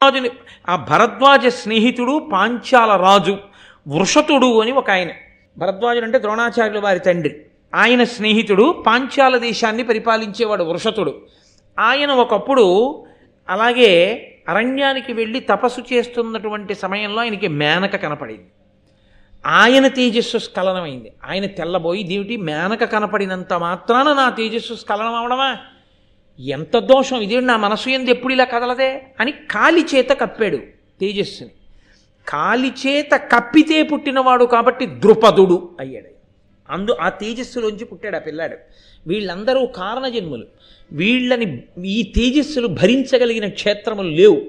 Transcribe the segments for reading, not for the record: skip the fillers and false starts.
ఆ భరద్వాజ స్నేహితుడు పాంచాల రాజు వృషతుడు అని ఒక ఆయన. భరద్వాజుడు అంటే ద్రోణాచార్యుల వారి తండ్రి. ఆయన స్నేహితుడు పాంచాల దేశాన్ని పరిపాలించేవాడు వృషతుడు. ఆయన ఒకప్పుడు అలాగే అరణ్యానికి వెళ్ళి తపస్సు చేస్తున్నటువంటి సమయంలో ఆయనకి మేనక కనపడింది. ఆయన తేజస్సు స్ఖలనమైంది. ఆయన తెల్లబోయి దేవుటి మేనక కనపడినంత మాత్రాన నా తేజస్సు స్ఖలనం అవడమా, ఎంత దోషం ఇది, నా మనసు ఎందు ఎప్పుడు ఇలా కదలదే అని కాలి చేత కప్పాడు తేజస్సుని. కాలి చేత కప్పితే పుట్టినవాడు కాబట్టి ద్రుపదుడు అయ్యాడు. ఆ తేజస్సులోంచి పుట్టాడు ఆ పిల్లాడు. వీళ్ళందరూ కారణజన్ములు. వీళ్ళని ఈ తేజస్సులు భరించగలిగిన క్షేత్రములు లేవు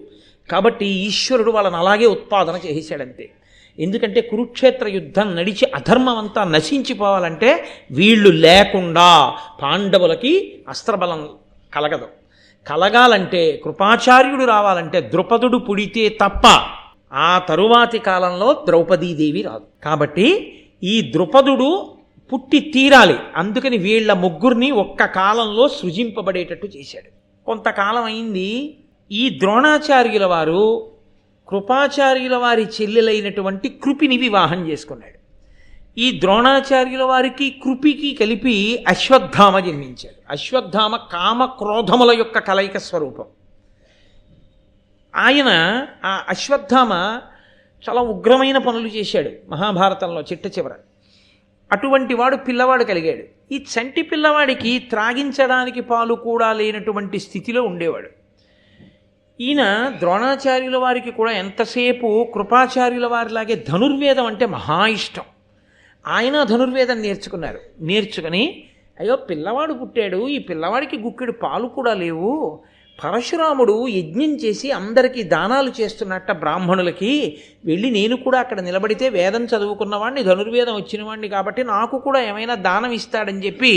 కాబట్టి ఈశ్వరుడు వాళ్ళని అలాగే ఉత్పాదన చేసేశాడంతే. ఎందుకంటే కురుక్షేత్ర యుద్ధం నడిచి అధర్మం అంతా నశించిపోవాలంటే వీళ్ళు లేకుండా పాండవులకి అస్త్రబలం కలగదు. కలగాలంటే కృపాచార్యుడు రావాలంటే ద్రుపదుడు పుడితే తప్ప ఆ తరువాతి కాలంలో ద్రౌపదీదేవి రాదు. కాబట్టి ఈ ద్రుపదుడు పుట్టి తీరాలి. అందుకని వీళ్ళ ముగ్గురిని ఒక్క కాలంలో సృజింపబడేటట్టు చేశాడు. కొంతకాలం అయింది. ఈ ద్రోణాచార్యుల వారు కృపాచార్యుల వారి చెల్లెలైనటువంటి కృపిని వివాహం చేసుకున్నాడు. ఈ ద్రోణాచార్యుల వారికి కృపికి కలిపి అశ్వత్థామ జన్మించాడు. అశ్వత్థామ కామ క్రోధముల యొక్క కలయిక స్వరూపం. ఆయన ఆ అశ్వత్థామ చాలా ఉగ్రమైన పనులు చేశాడు మహాభారతంలో చిట్ట చివర. అటువంటి వాడు పిల్లవాడు కలిగాడు. ఈ చంటి పిల్లవాడికి త్రాగించడానికి పాలు కూడా లేనటువంటి స్థితిలో ఉండేవాడు. ఈయన ద్రోణాచార్యుల వారికి కూడా ఎంతసేపు కృపాచార్యుల వారిలాగే ధనుర్వేదం అంటే మహా ఇష్టం. ఆయన ధనుర్వేదం నేర్చుకుని అయ్యో పిల్లవాడు పుట్టాడు, ఈ పిల్లవాడికి గుక్కెడు పాలు కూడా లేవు, పరశురాముడు యజ్ఞం చేసి అందరికీ దానాలు చేస్తున్నట్ట బ్రాహ్మణులకి, వెళ్ళి నేను కూడా అక్కడ నిలబడితే వేదం చదువుకున్నవాడిని, ధనుర్వేదం వచ్చిన వాడిని కాబట్టి నాకు కూడా ఏమైనా దానం ఇస్తాడని చెప్పి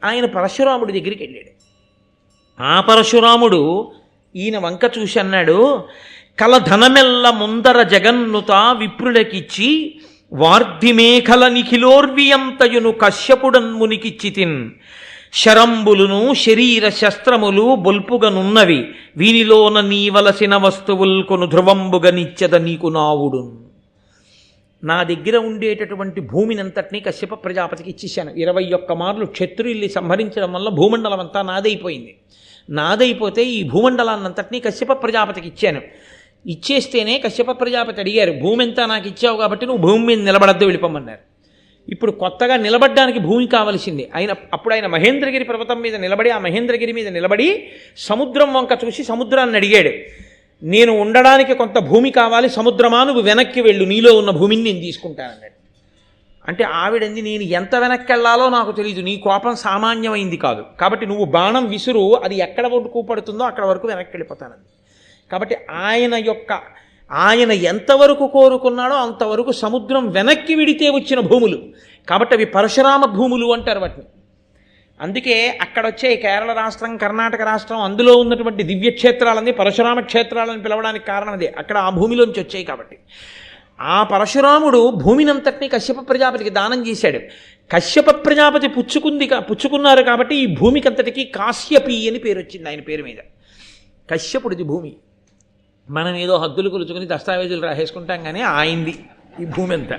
ఆయన పరశురాముడి దగ్గరికి వెళ్ళాడు. ఆ పరశురాముడు ఈయన వంక చూసి అన్నాడు, కల ధనమెల్ల ముందర జగన్నుత విప్రులకిచ్చి వార్ధిమేఖల నిఖిలోర్వియంతయును కశ్యపుడన్మునికిచ్చితిన్ శరంబులును శరీర శస్త్రములు బొల్పుగనున్నవి వీనిలోన నీవలసిన వస్తువుల్ కొను ధ్రువంబుగనిచ్చద నీకు నావుడు. నా దగ్గర ఉండేటటువంటి భూమినంతటినీ కశ్యప ప్రజాపతికి ఇచ్చేశాను. 21 మార్లు క్షత్రుల్ని సంహరించడం వల్ల భూమండలం అంతా నాదైపోయింది. నాదైపోతే ఈ భూమండలాన్నంతటినీ కశ్యప ప్రజాపతికి ఇచ్చాను. ఇచ్చేస్తేనే కశ్యప ప్రజాపతి అడిగారు, భూమి అంతా నాకు ఇచ్చావు కాబట్టి నువ్వు భూమి మీద నిలబడద్దు, వెళ్ళిపోమన్నారు. ఇప్పుడు కొత్తగా నిలబడ్డానికి భూమి కావలసింది. అప్పుడు ఆయన మహేంద్రగిరి పర్వతం మీద నిలబడి, ఆ మహేంద్రగిరి మీద నిలబడి సముద్రం వంక చూసి సముద్రాన్ని అడిగాడు, నేను ఉండడానికి కొంత భూమి కావాలి, సముద్రమా నువ్వు వెనక్కి వెళ్ళు, నీలో ఉన్న భూమిని నేను తీసుకుంటానన్నాడు. అంటే ఆవిడంది, నేను ఎంత వెనక్కి వెళ్ళాలో నాకు తెలియదు, నీ కోపం సామాన్యమైంది కాదు, కాబట్టి నువ్వు బాణం విసురు, అది ఎక్కడ వరకు పడుతుందో అక్కడ వరకు వెనక్కి వెళ్ళిపోతానంది. కాబట్టి ఆయన ఎంతవరకు కోరుకున్నాడో అంతవరకు సముద్రం వెనక్కి విడితే వచ్చిన భూములు కాబట్టి అవి పరశురామ భూములు అంటారు వాటిని. అందుకే అక్కడ వచ్చే కేరళ రాష్ట్రం, కర్ణాటక రాష్ట్రం, అందులో ఉన్నటువంటి దివ్యక్షేత్రాలన్నీ పరశురామ క్షేత్రాలని పిలవడానికి కారణం అదే, అక్కడ ఆ భూమిలోంచి వచ్చాయి కాబట్టి. ఆ పరశురాముడు భూమినంతటినీ కశ్యప ప్రజాపతికి దానం చేశాడు. కశ్యప ప్రజాపతి పుచ్చుకున్నారు కాబట్టి ఈ భూమికంతటికి కాశ్యపి అని పేరు వచ్చింది ఆయన పేరు మీద. కశ్యపుడిది భూమి. మనం ఏదో హద్దులు కొలుచుకుని దస్తావేజులు రాసేసుకుంటాం, కానీ ఆయింది ఈ భూమి అంతా.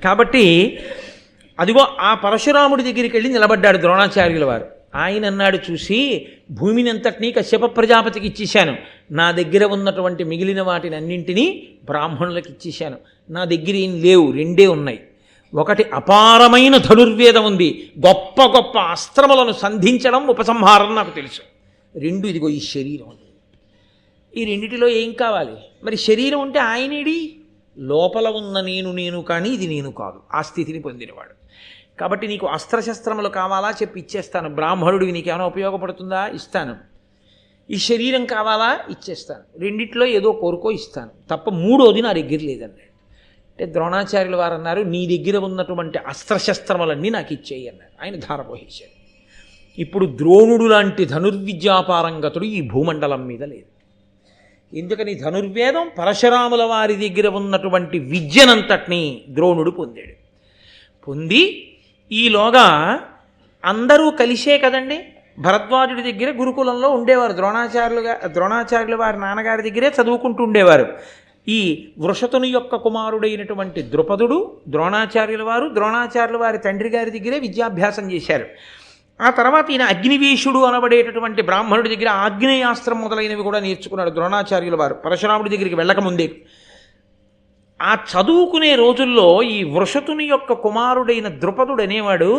కాబట్టి అదిగో ఆ పరశురాముడి దగ్గరికి వెళ్ళి నిలబడ్డాడు ద్రోణాచార్యుల వారు. ఆయన అన్నాడు చూసి, భూమిని అంతటినీ కశ్యప ప్రజాపతికి ఇచ్చేశాను, నా దగ్గర ఉన్నటువంటి మిగిలిన వాటిని అన్నింటినీ బ్రాహ్మణులకు ఇచ్చేశాను. నా దగ్గర ఏం లేవు, 2 ఉన్నాయి. ఒకటి అపారమైన ధనుర్వేదం ఉంది, గొప్ప గొప్ప అస్త్రములను సంధించడం ఉపసంహారం నాకు తెలుసు. 2 ఇదిగో ఈ శరీరం. ఈ రెండిటిలో ఏం కావాలి? మరి శరీరం ఉంటే ఆయనేడి, లోపల ఉన్న నేను కానీ ఇది నేను కాదు, ఆ స్థితిని పొందినవాడు. కాబట్టి నీకు అస్త్రశస్త్రములు కావాలా చెప్పి ఇచ్చేస్తాను, బ్రాహ్మణుడివి నీకేమైనా ఉపయోగపడుతుందా ఇస్తాను, ఈ శరీరం కావాలా ఇచ్చేస్తాను, రెండిట్లో ఏదో కోరుకో ఇస్తాను, తప్ప మూడోది నా దగ్గర లేదన్నాడు. అంటే ద్రోణాచార్యుల వారు అన్నారు, నీ దగ్గర ఉన్నటువంటి అస్త్రశస్త్రములన్నీ నాకు ఇచ్చేయి అన్నారు. ఆయన ధారపోహేశాడు. ఇప్పుడు ద్రోణుడు లాంటి ధనుర్విద్యాపారంగతుడు ఈ భూమండలం మీద లేదు. ఎందుకని? ధనుర్వేదం పరశురాముల వారి దగ్గర ఉన్నటువంటి విద్యనంతటినీ ద్రోణుడు పొందాడు. పొంది ఈలోగా అందరూ కలిసే కదండి, భరద్వాజుడి దగ్గర గురుకులంలో ఉండేవారు. ద్రోణాచార్యుల వారి నాన్నగారి దగ్గరే చదువుకుంటూ ఉండేవారు. ఈ వృషతుని యొక్క కుమారుడైనటువంటి ద్రుపదుడు ద్రోణాచార్యుల వారి తండ్రి గారి దగ్గరే విద్యాభ్యాసం చేశారు. ఆ తర్వాత ఈయన అగ్నివీషుడు అనబడేటటువంటి బ్రాహ్మణుడి దగ్గర ఆగ్నేయాస్త్రం మొదలైనవి కూడా నేర్చుకున్నాడు ద్రోణాచార్యుల వారు పరశురాముడి దగ్గరికి వెళ్ళకముందే. ఆ చదువుకునే రోజుల్లో ఈ వృషతుని యొక్క కుమారుడైన ద్రుపదుడు అనేవాడు,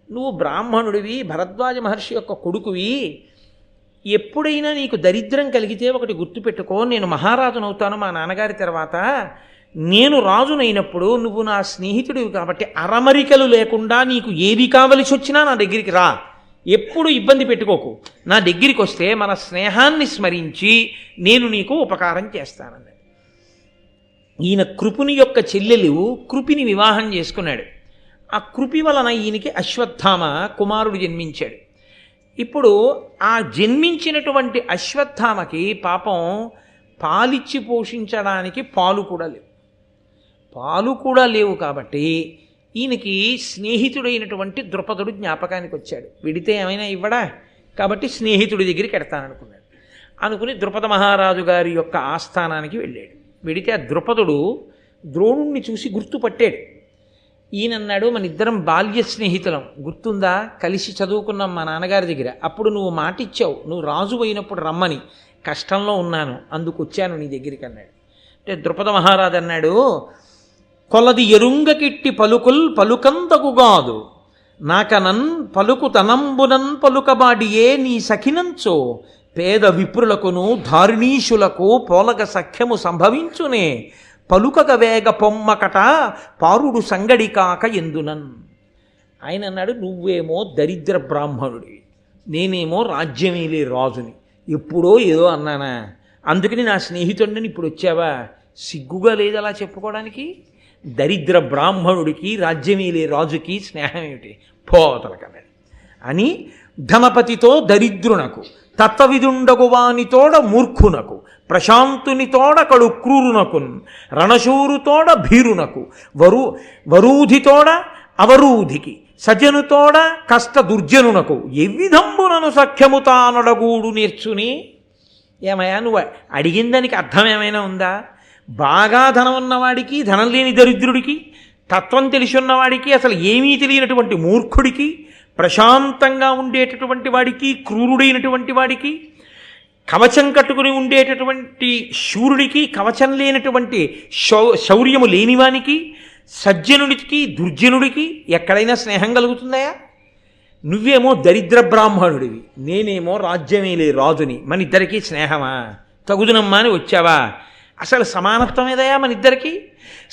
నువ్వు బ్రాహ్మణుడివి, భరద్వాజ మహర్షి యొక్క కొడుకువి, ఎప్పుడైనా నీకు దరిద్రం కలిగితే ఒకటి గుర్తుపెట్టుకో, నేను మహారాజునవుతాను మా నాన్నగారి తర్వాత. నేను రాజునైనప్పుడు నువ్వు నా స్నేహితుడివి కాబట్టి అరమరికలు లేకుండా నీకు ఏది కావలసి వచ్చినా నా దగ్గరికి రా, ఎప్పుడు ఇబ్బంది పెట్టుకోకు. నా దగ్గరికి వస్తే మన స్నేహాన్ని స్మరించి నేను నీకు ఉపకారం చేస్తానన్నాడు. ఈయన కృపుని యొక్క చెల్లెలు కృపిని వివాహం చేసుకున్నాడు. ఆ కృపి వలన ఈయనకి అశ్వత్థామ కుమారుడు జన్మించాడు. ఇప్పుడు ఆ జన్మించినటువంటి అశ్వత్థామకి పాపం పాలిచ్చి పోషించడానికి పాలు కూడా లేవు కాబట్టి ఈయనకి స్నేహితుడైనటువంటి ద్రుపదుడు జ్ఞాపకానికి వచ్చాడు. విడితే ఏమైనా ఇవ్వడా కాబట్టి స్నేహితుడి దగ్గరికి ఎడతాననుకున్నాడు. అనుకుని ద్రుపద మహారాజు గారి యొక్క ఆస్థానానికి వెళ్ళాడు. వెడితే ఆ ద్రుపదుడు ద్రోణుణ్ణి చూసి గుర్తుపట్టాడు. ఈయనన్నాడు, మన ఇద్దరం బాల్య స్నేహితులం, గుర్తుందా, కలిసి చదువుకున్నాం మా నాన్నగారి దగ్గర, అప్పుడు నువ్వు మాటిచ్చావు నువ్వు రాజు అయినప్పుడు రమ్మని, కష్టంలో ఉన్నాను అందుకు వచ్చాను నీ దగ్గరికి అన్నాడు. అంటే ద్రుపద మహారాజు అన్నాడు, కొలది ఎరుంగకిట్టి పలుకంతకుగాదు నాకనన్ పలుకు తనంబునన్ పలుకబాడియే నీ సఖినంచో పేద విప్రులకును ధారిణీషులకు పోలగ సఖ్యము సంభవించునే పలుకగ వేగ పొమ్మకట పారుడు సంగడి కాక ఎందునన్. ఆయన అన్నాడు, నువ్వేమో దరిద్ర బ్రాహ్మణుడివి, నేనేమో రాజ్యమేలే రాజుని, ఎప్పుడో ఏదో అన్నానా, అందుకని నా స్నేహితుడిని ఇప్పుడు వచ్చావా, సిగ్గుగా లేదు అలా చెప్పుకోవడానికి? దరిద్ర బ్రాహ్మణుడికి రాజ్యమేలే రాజుకి స్నేహం ఏమిటి, పోతలకన్నాడు అని ధనపతితో దరిద్రునకు తత్వవిదుండగువానితోడ మూర్ఖునకు ప్రశాంతునితోడ కడు క్రూరునకున్ రణశూరుతోడ భీరునకు వరూధితోడ అవరూధికి సజనుతోడ కష్ట దుర్జనునకు ఎవ్విధంబునను సఖ్యము తానొడగూడు నేర్చుని. ఏమయ్యా నువ్వు అడిగిన దానికి అర్థం ఏమైనా ఉందా? బాగా ధనం ఉన్నవాడికి, ధనం లేని దరిద్రుడికి, తత్వం తెలిసి ఉన్నవాడికి, అసలు ఏమీ తెలియనటువంటి మూర్ఖుడికి, ప్రశాంతంగా ఉండేటటువంటి వాడికి, క్రూరుడైనటువంటి వాడికి, కవచం కట్టుకుని ఉండేటటువంటి శూరుడికి, కవచం లేనటువంటి శౌర్యము లేనివానికి, సజ్జనుడికి, దుర్జనుడికి ఎక్కడైనా స్నేహం కలుగుతుందయా? నువ్వేమో దరిద్ర బ్రాహ్మణుడివి, నేనేమో రాజ్యమేలే రాజుని, మన ఇద్దరికీ స్నేహమా? తగుదునమ్మా అని వచ్చావా? అసలు సమానత్వం ఏదయా మన ఇద్దరికి?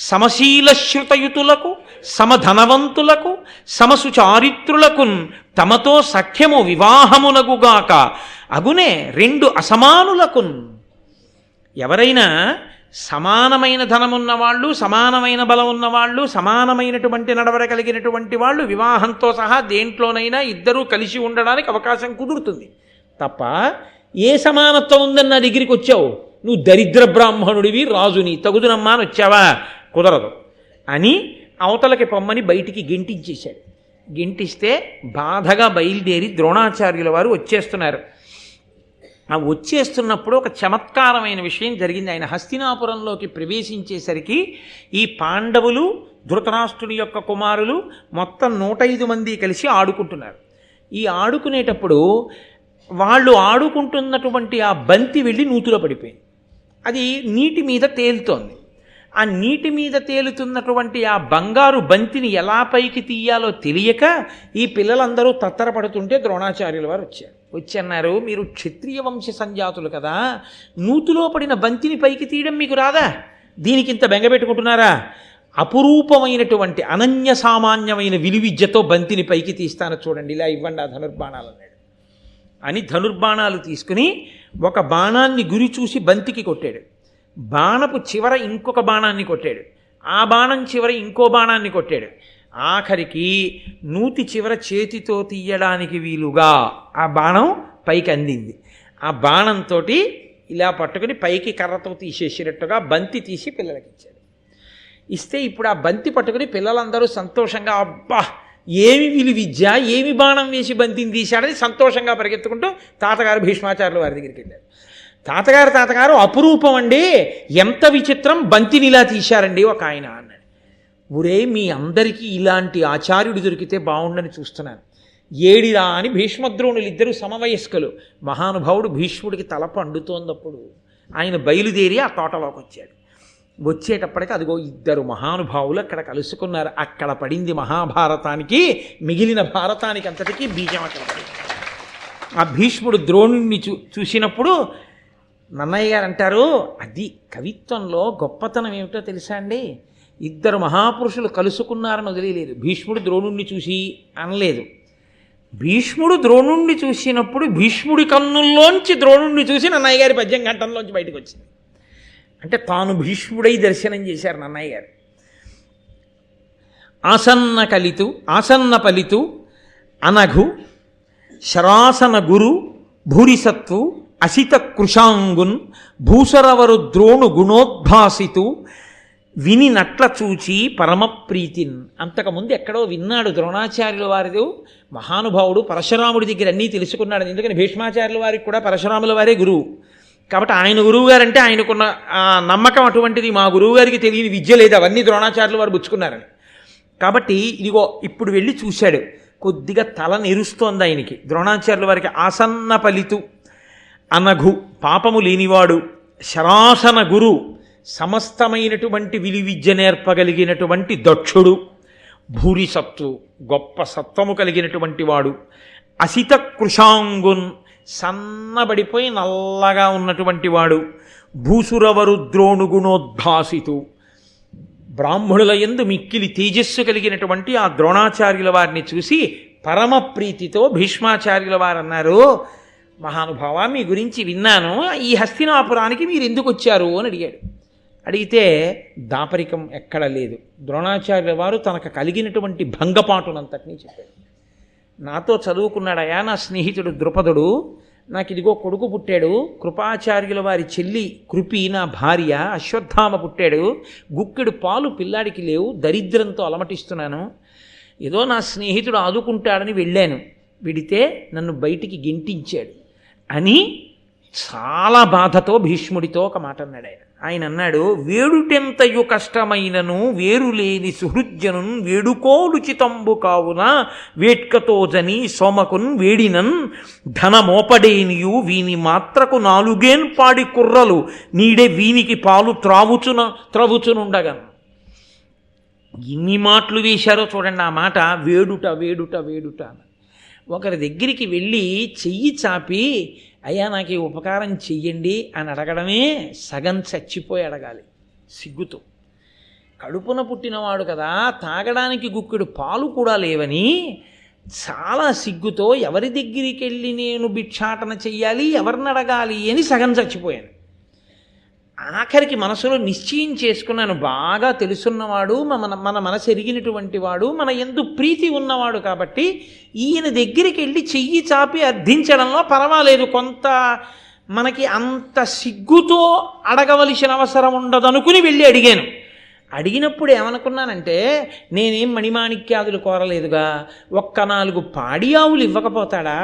సమశీల శ్రుతయుతులకు, సమధనవంతులకు, సమసుచారిత్రులకు తమతో సఖ్యము వివాహమునగుగాక అగునే రెండు అసమానులకున్. ఎవరైనా సమానమైన ధనమున్నవాళ్ళు, సమానమైన బలం ఉన్నవాళ్ళు, సమానమైనటువంటి నడవడ కలిగినటువంటి వాళ్ళు వివాహంతో సహా దేంట్లోనైనా ఇద్దరూ కలిసి ఉండడానికి అవకాశం కుదురుతుంది తప్ప, ఏ సమానత్వం ఉందని నా దగ్గరికి వచ్చావు, నువ్వు దరిద్ర బ్రాహ్మణుడివి, రాజుని, తగుదునమ్మా అని వచ్చావా? కుదరదు అని అవతలకి పొమ్మని బయటికి గెంటించేశాడు. గెంటిస్తే బాధగా బయలుదేరి ద్రోణాచార్యుల వారు వచ్చేస్తున్నారు. ఆ వచ్చేస్తున్నప్పుడు ఒక చమత్కారమైన విషయం జరిగింది. ఆయన హస్తినాపురంలోకి ప్రవేశించేసరికి ఈ పాండవులు, ధృతరాష్ట్రుని యొక్క కుమారులు మొత్తం 105 మంది కలిసి ఆడుకుంటున్నారు. ఈ ఆడుకునేటప్పుడు వాళ్ళు ఆడుకుంటున్నటువంటి ఆ బంతి వెళ్ళి నూతిలో పడిపోయింది. అది నీటి మీద తేలుతోంది. ఆ నీటి మీద తేలుతున్నటువంటి ఆ బంగారు బంతిని ఎలా పైకి తీయాలో తెలియక ఈ పిల్లలందరూ తత్తరపడుతుంటే ద్రోణాచార్యుల వారు వచ్చి అన్నారు, మీరు క్షత్రియ వంశ సంజాతులు కదా, నూతిలో పడిన బంతిని పైకి తీయడం మీకు రాదా? దీనికి ఇంత బెంగపెట్టుకుంటున్నారా? అపురూపమైనటువంటి అనన్య సామాన్యమైన విలువిద్యతో బంతిని పైకి తీస్తాను చూడండి, ఇలా ఇవ్వండి ఆ ధనుర్బాణాలు అన్నాడు. అని ధనుర్బాణాలు తీసుకుని ఒక బాణాన్ని గురి చూసి బంతికి కొట్టాడు. బాణపు చివర ఇంకొక బాణాన్ని కొట్టాడు. ఆ బాణం చివర ఇంకో బాణాన్ని కొట్టాడు. ఆఖరికి నూతి చివర చేతితో తీయడానికి వీలుగా ఆ బాణం పైకి అందింది. ఆ బాణంతో ఇలా పట్టుకుని పైకి కర్రతో తీసేసినట్టుగా బంతి తీసి పిల్లలకి ఇచ్చాడు. ఇస్తే ఇప్పుడు ఆ బంతి పట్టుకుని పిల్లలందరూ సంతోషంగా, అబ్బా ఏమి విలువిద్య, ఏమి బాణం వేసి బంతిని తీశాడని సంతోషంగా పరిగెత్తుకుంటూ తాతగారు భీష్మాచార్యుల వారి దగ్గరికి వెళ్ళారు. తాతగారు అపురూపం అండి, ఎంత విచిత్రం, బంతిని ఇలా తీశారండి ఒక ఆయన అన్నాడు. ఊరే మీ అందరికీ ఇలాంటి ఆచార్యుడు దొరికితే బాగుండని చూస్తున్నాను. ఏడిరా అని భీష్మద్రోణులు ఇద్దరు సమవయస్కులు. మహానుభావుడు భీష్ముడికి తల పండుతోందప్పుడు ఆయన బయలుదేరి ఆ తోటలోకి వచ్చాడు. వచ్చేటప్పటికి అదిగో ఇద్దరు మహానుభావులు అక్కడ కలుసుకున్నారు. అక్కడ పడింది మహాభారతానికి, మిగిలిన భారతానికి అంతటికీ బీజం అక్కడ పడింది. ఆ భీష్ముడు ద్రోణుణ్ణి చూసినప్పుడు నన్నయ్య గారు అంటారు, అది కవిత్వంలో గొప్పతనం ఏమిటో తెలుసా అండి, ఇద్దరు మహాపురుషులు కలుసుకున్నారని వదిలేదు. భీష్ముడు ద్రోణుణ్ణి చూసి అనలేదు. భీష్ముడు ద్రోణుణ్ణి చూసినప్పుడు భీష్ముడి కన్నుల్లోంచి ద్రోణుణ్ణి చూసి నన్నయ్య గారి పద్యం గంటల్లోంచి బయటకు వచ్చింది. అంటే తాను భీష్ముడై దర్శనం చేశారు నన్నయ్య గారు. ఆసన్న పలితు అనఘు శరాసన గురు భూరిసత్వు అసిత కృషాంగున్ భూసరవరు ద్రోణు గుణోద్భాసితు విని నట్ల చూచి పరమప్రీతిన్. అంతకుముందు ఎక్కడో విన్నాడు ద్రోణాచార్యుల వారిది. మహానుభావుడు పరశురాముడి దగ్గర అన్నీ తెలుసుకున్నాడు. ఎందుకని భీష్మాచార్యుల వారికి కూడా పరశురాముల వారే గురువు కాబట్టి ఆయన గురువు గారంటే ఆయనకున్న నమ్మకం అటువంటిది. మా గురువు గారికి తెలియని విద్య లేదు, అవన్నీ ద్రోణాచార్యుల వారు పుచ్చుకున్నారని. కాబట్టి ఇదిగో ఇప్పుడు వెళ్ళి చూశాడు. కొద్దిగా తల నెరుస్తోంది ఆయనకి. ద్రోణాచార్యుల వారికి ఆసన్న పలితు అనఘు పాపము లేనివాడు, శరాసన గురు సమస్తమైనటువంటి విలువిద్య నేర్పగలిగినటువంటి దక్షుడు, భూరిసత్తు గొప్ప సత్వము కలిగినటువంటి వాడు, అసిత కృషాంగున్ సన్నబడిపోయి నల్లగా ఉన్నటువంటి వాడు, భూసురవరు ద్రోణు గుణోద్భాసితు బ్రాహ్మణుల యందు మిక్కిలి తేజస్సు కలిగినటువంటి ఆ ద్రోణాచార్యుల వారిని చూసి పరమ ప్రీతితో భీష్మాచార్యుల వారు అన్నారు, మహానుభావ మీ గురించి విన్నాను, ఈ హస్తినాపురానికి మీరు ఎందుకు వచ్చారు అని అడిగాడు. అడిగితే దాపరికం ఎక్కడ లేదు. ద్రోణాచార్యుల వారు తనకు కలిగినటువంటి భంగపాటునంతటినీ చెప్పాడు. నాతో చదువుకున్నాడయా నా స్నేహితుడు ద్రుపదుడు, నాకు ఇదిగో కొడుకు పుట్టాడు, కృపాచార్యుల వారి చెల్లి కృపి నా భార్య, అశ్వత్థామ పుట్టాడు, గుక్కెడు పాలు పిల్లాడికి లేవు, దరిద్రంతో అలమటిస్తున్నాను, ఏదో నా స్నేహితుడు ఆదుకుంటాడని వెళ్ళాను, వెడితే నన్ను బయటికి గెంటించాడు అని చాలా బాధతో భీష్ముడితో ఒక మాట అన్నాడు. ఆయన అన్నాడు, వేడుటెంతయు కష్టమైనను వేరులేని సుహృజ్జను వేడుకోలుచితంబు కావున వేట్కతో జని సోమకున్ వేడినన్ ధనమోపడేనియు వీని మాత్రకు నాలుగేన్ పాడి కుర్రలు నీడే వీనికి పాలు త్రావుచునుండగన్. ఇన్ని మాటలు వేశారో చూడండి. ఆ మాట వేడుట వేడుట వేడుట. ఒకరి దగ్గరికి వెళ్ళి చెయ్యి చాపి అయ్యా నాకు ఈ ఉపకారం చెయ్యండి అని అడగడమే సగం చచ్చిపోయి అడగాలి సిగ్గుతో. కడుపున పుట్టినవాడు కదా, తాగడానికి గుక్కెడు పాలు కూడా లేవని చాలా సిగ్గుతో ఎవరి దగ్గరికి వెళ్ళి నేను భిక్షాటన చెయ్యాలి, ఎవరిని అడగాలి అని సగం చచ్చిపోయాను. ఆఖరికి మనసులో నిశ్చయం చేసుకున్నాను, బాగా తెలుసున్నవాడు, మన మనసు ఎరిగినటువంటి వాడు, మన యందు ప్రీతి ఉన్నవాడు కాబట్టి ఈయన దగ్గరికి వెళ్ళి చెయ్యి చాపి అర్థించడంలో పర్వాలేదు, కొంత మనకి అంత సిగ్గుతో అడగవలసిన అవసరం ఉండదనుకుని వెళ్ళి అడిగాను. అడిగినప్పుడు ఏమనుకున్నానంటే, నేనేం మణిమాణిక్యాదులు కోరలేదుగా, ఒక్క 4 పాడి ఆవులు ఇవ్వకపోతాడా,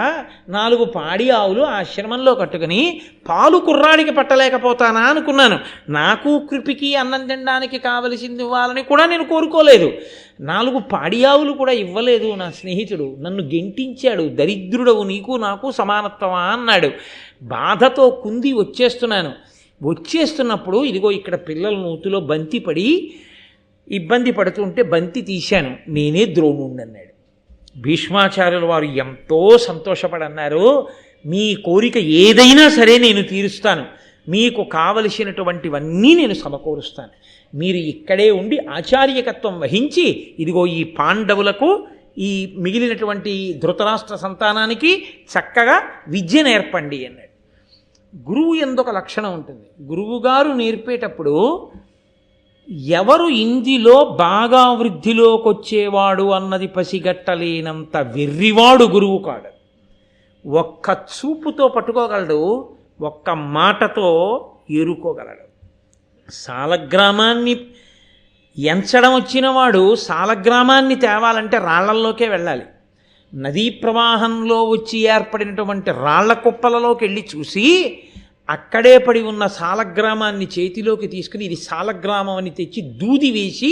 4 పాడి ఆవులు ఆశ్రమంలో కట్టుకుని పాలు కుర్రాడికి పట్టలేకపోతానా అనుకున్నాను. నాకు కృపికి అన్నం తినడానికి కావలసింది ఇవ్వాలని కూడా నేను కోరుకోలేదు. 4 పాడి ఆవులు కూడా ఇవ్వలేదు నా స్నేహితుడు, నన్ను గెంటించాడు, దరిద్రుడవు నీకు నాకు సమానత్వమా అన్నాడు. బాధతో కుంది వచ్చేస్తున్నప్పుడు ఇదిగో ఇక్కడ పిల్లల నూతిలో బంతి పడి ఇబ్బంది పడుతుంటే బంతి తీశాను, నేనే ద్రోణుణ్ణి అన్నాడు. భీష్మాచార్యుల వారు ఎంతో సంతోషపడన్నారు, మీ కోరిక ఏదైనా సరే నేను తీరుస్తాను, మీకు కావలసినటువంటివన్నీ నేను సమకూరుస్తాను, మీరు ఇక్కడే ఉండి ఆచార్యకత్వం వహించి ఇదిగో ఈ పాండవులకు ఈ మిగిలినటువంటి ధృతరాష్ట్ర సంతానానికి చక్కగా విద్య నేర్పండి అన్నాడు. గురువు ఎందొక లక్షణం ఉంటుంది. గురువుగారు నేర్పేటప్పుడు ఎవరు ఇందులో బాగా వృద్ధిలోకి వచ్చేవాడు అన్నది పసిగట్టలేనంత వెర్రివాడు గురువు కాడు. ఒక్క చూపుతో పట్టుకోగలడు, ఒక్క మాటతో ఏరుకోగలడు. సాలగ్రామాన్ని ఎంచడం వచ్చిన వాడు సాలగ్రామాన్ని తేవాలంటే రాళ్లల్లోకే వెళ్ళాలి. నదీ ప్రవాహంలో వచ్చి ఏర్పడినటువంటి రాళ్ల కుప్పలలోకి వెళ్ళి చూసి అక్కడే పడి ఉన్న సాలగ్రామాన్ని చేతిలోకి తీసుకుని ఇది సాలగ్రామం అని తెచ్చి దూది వేసి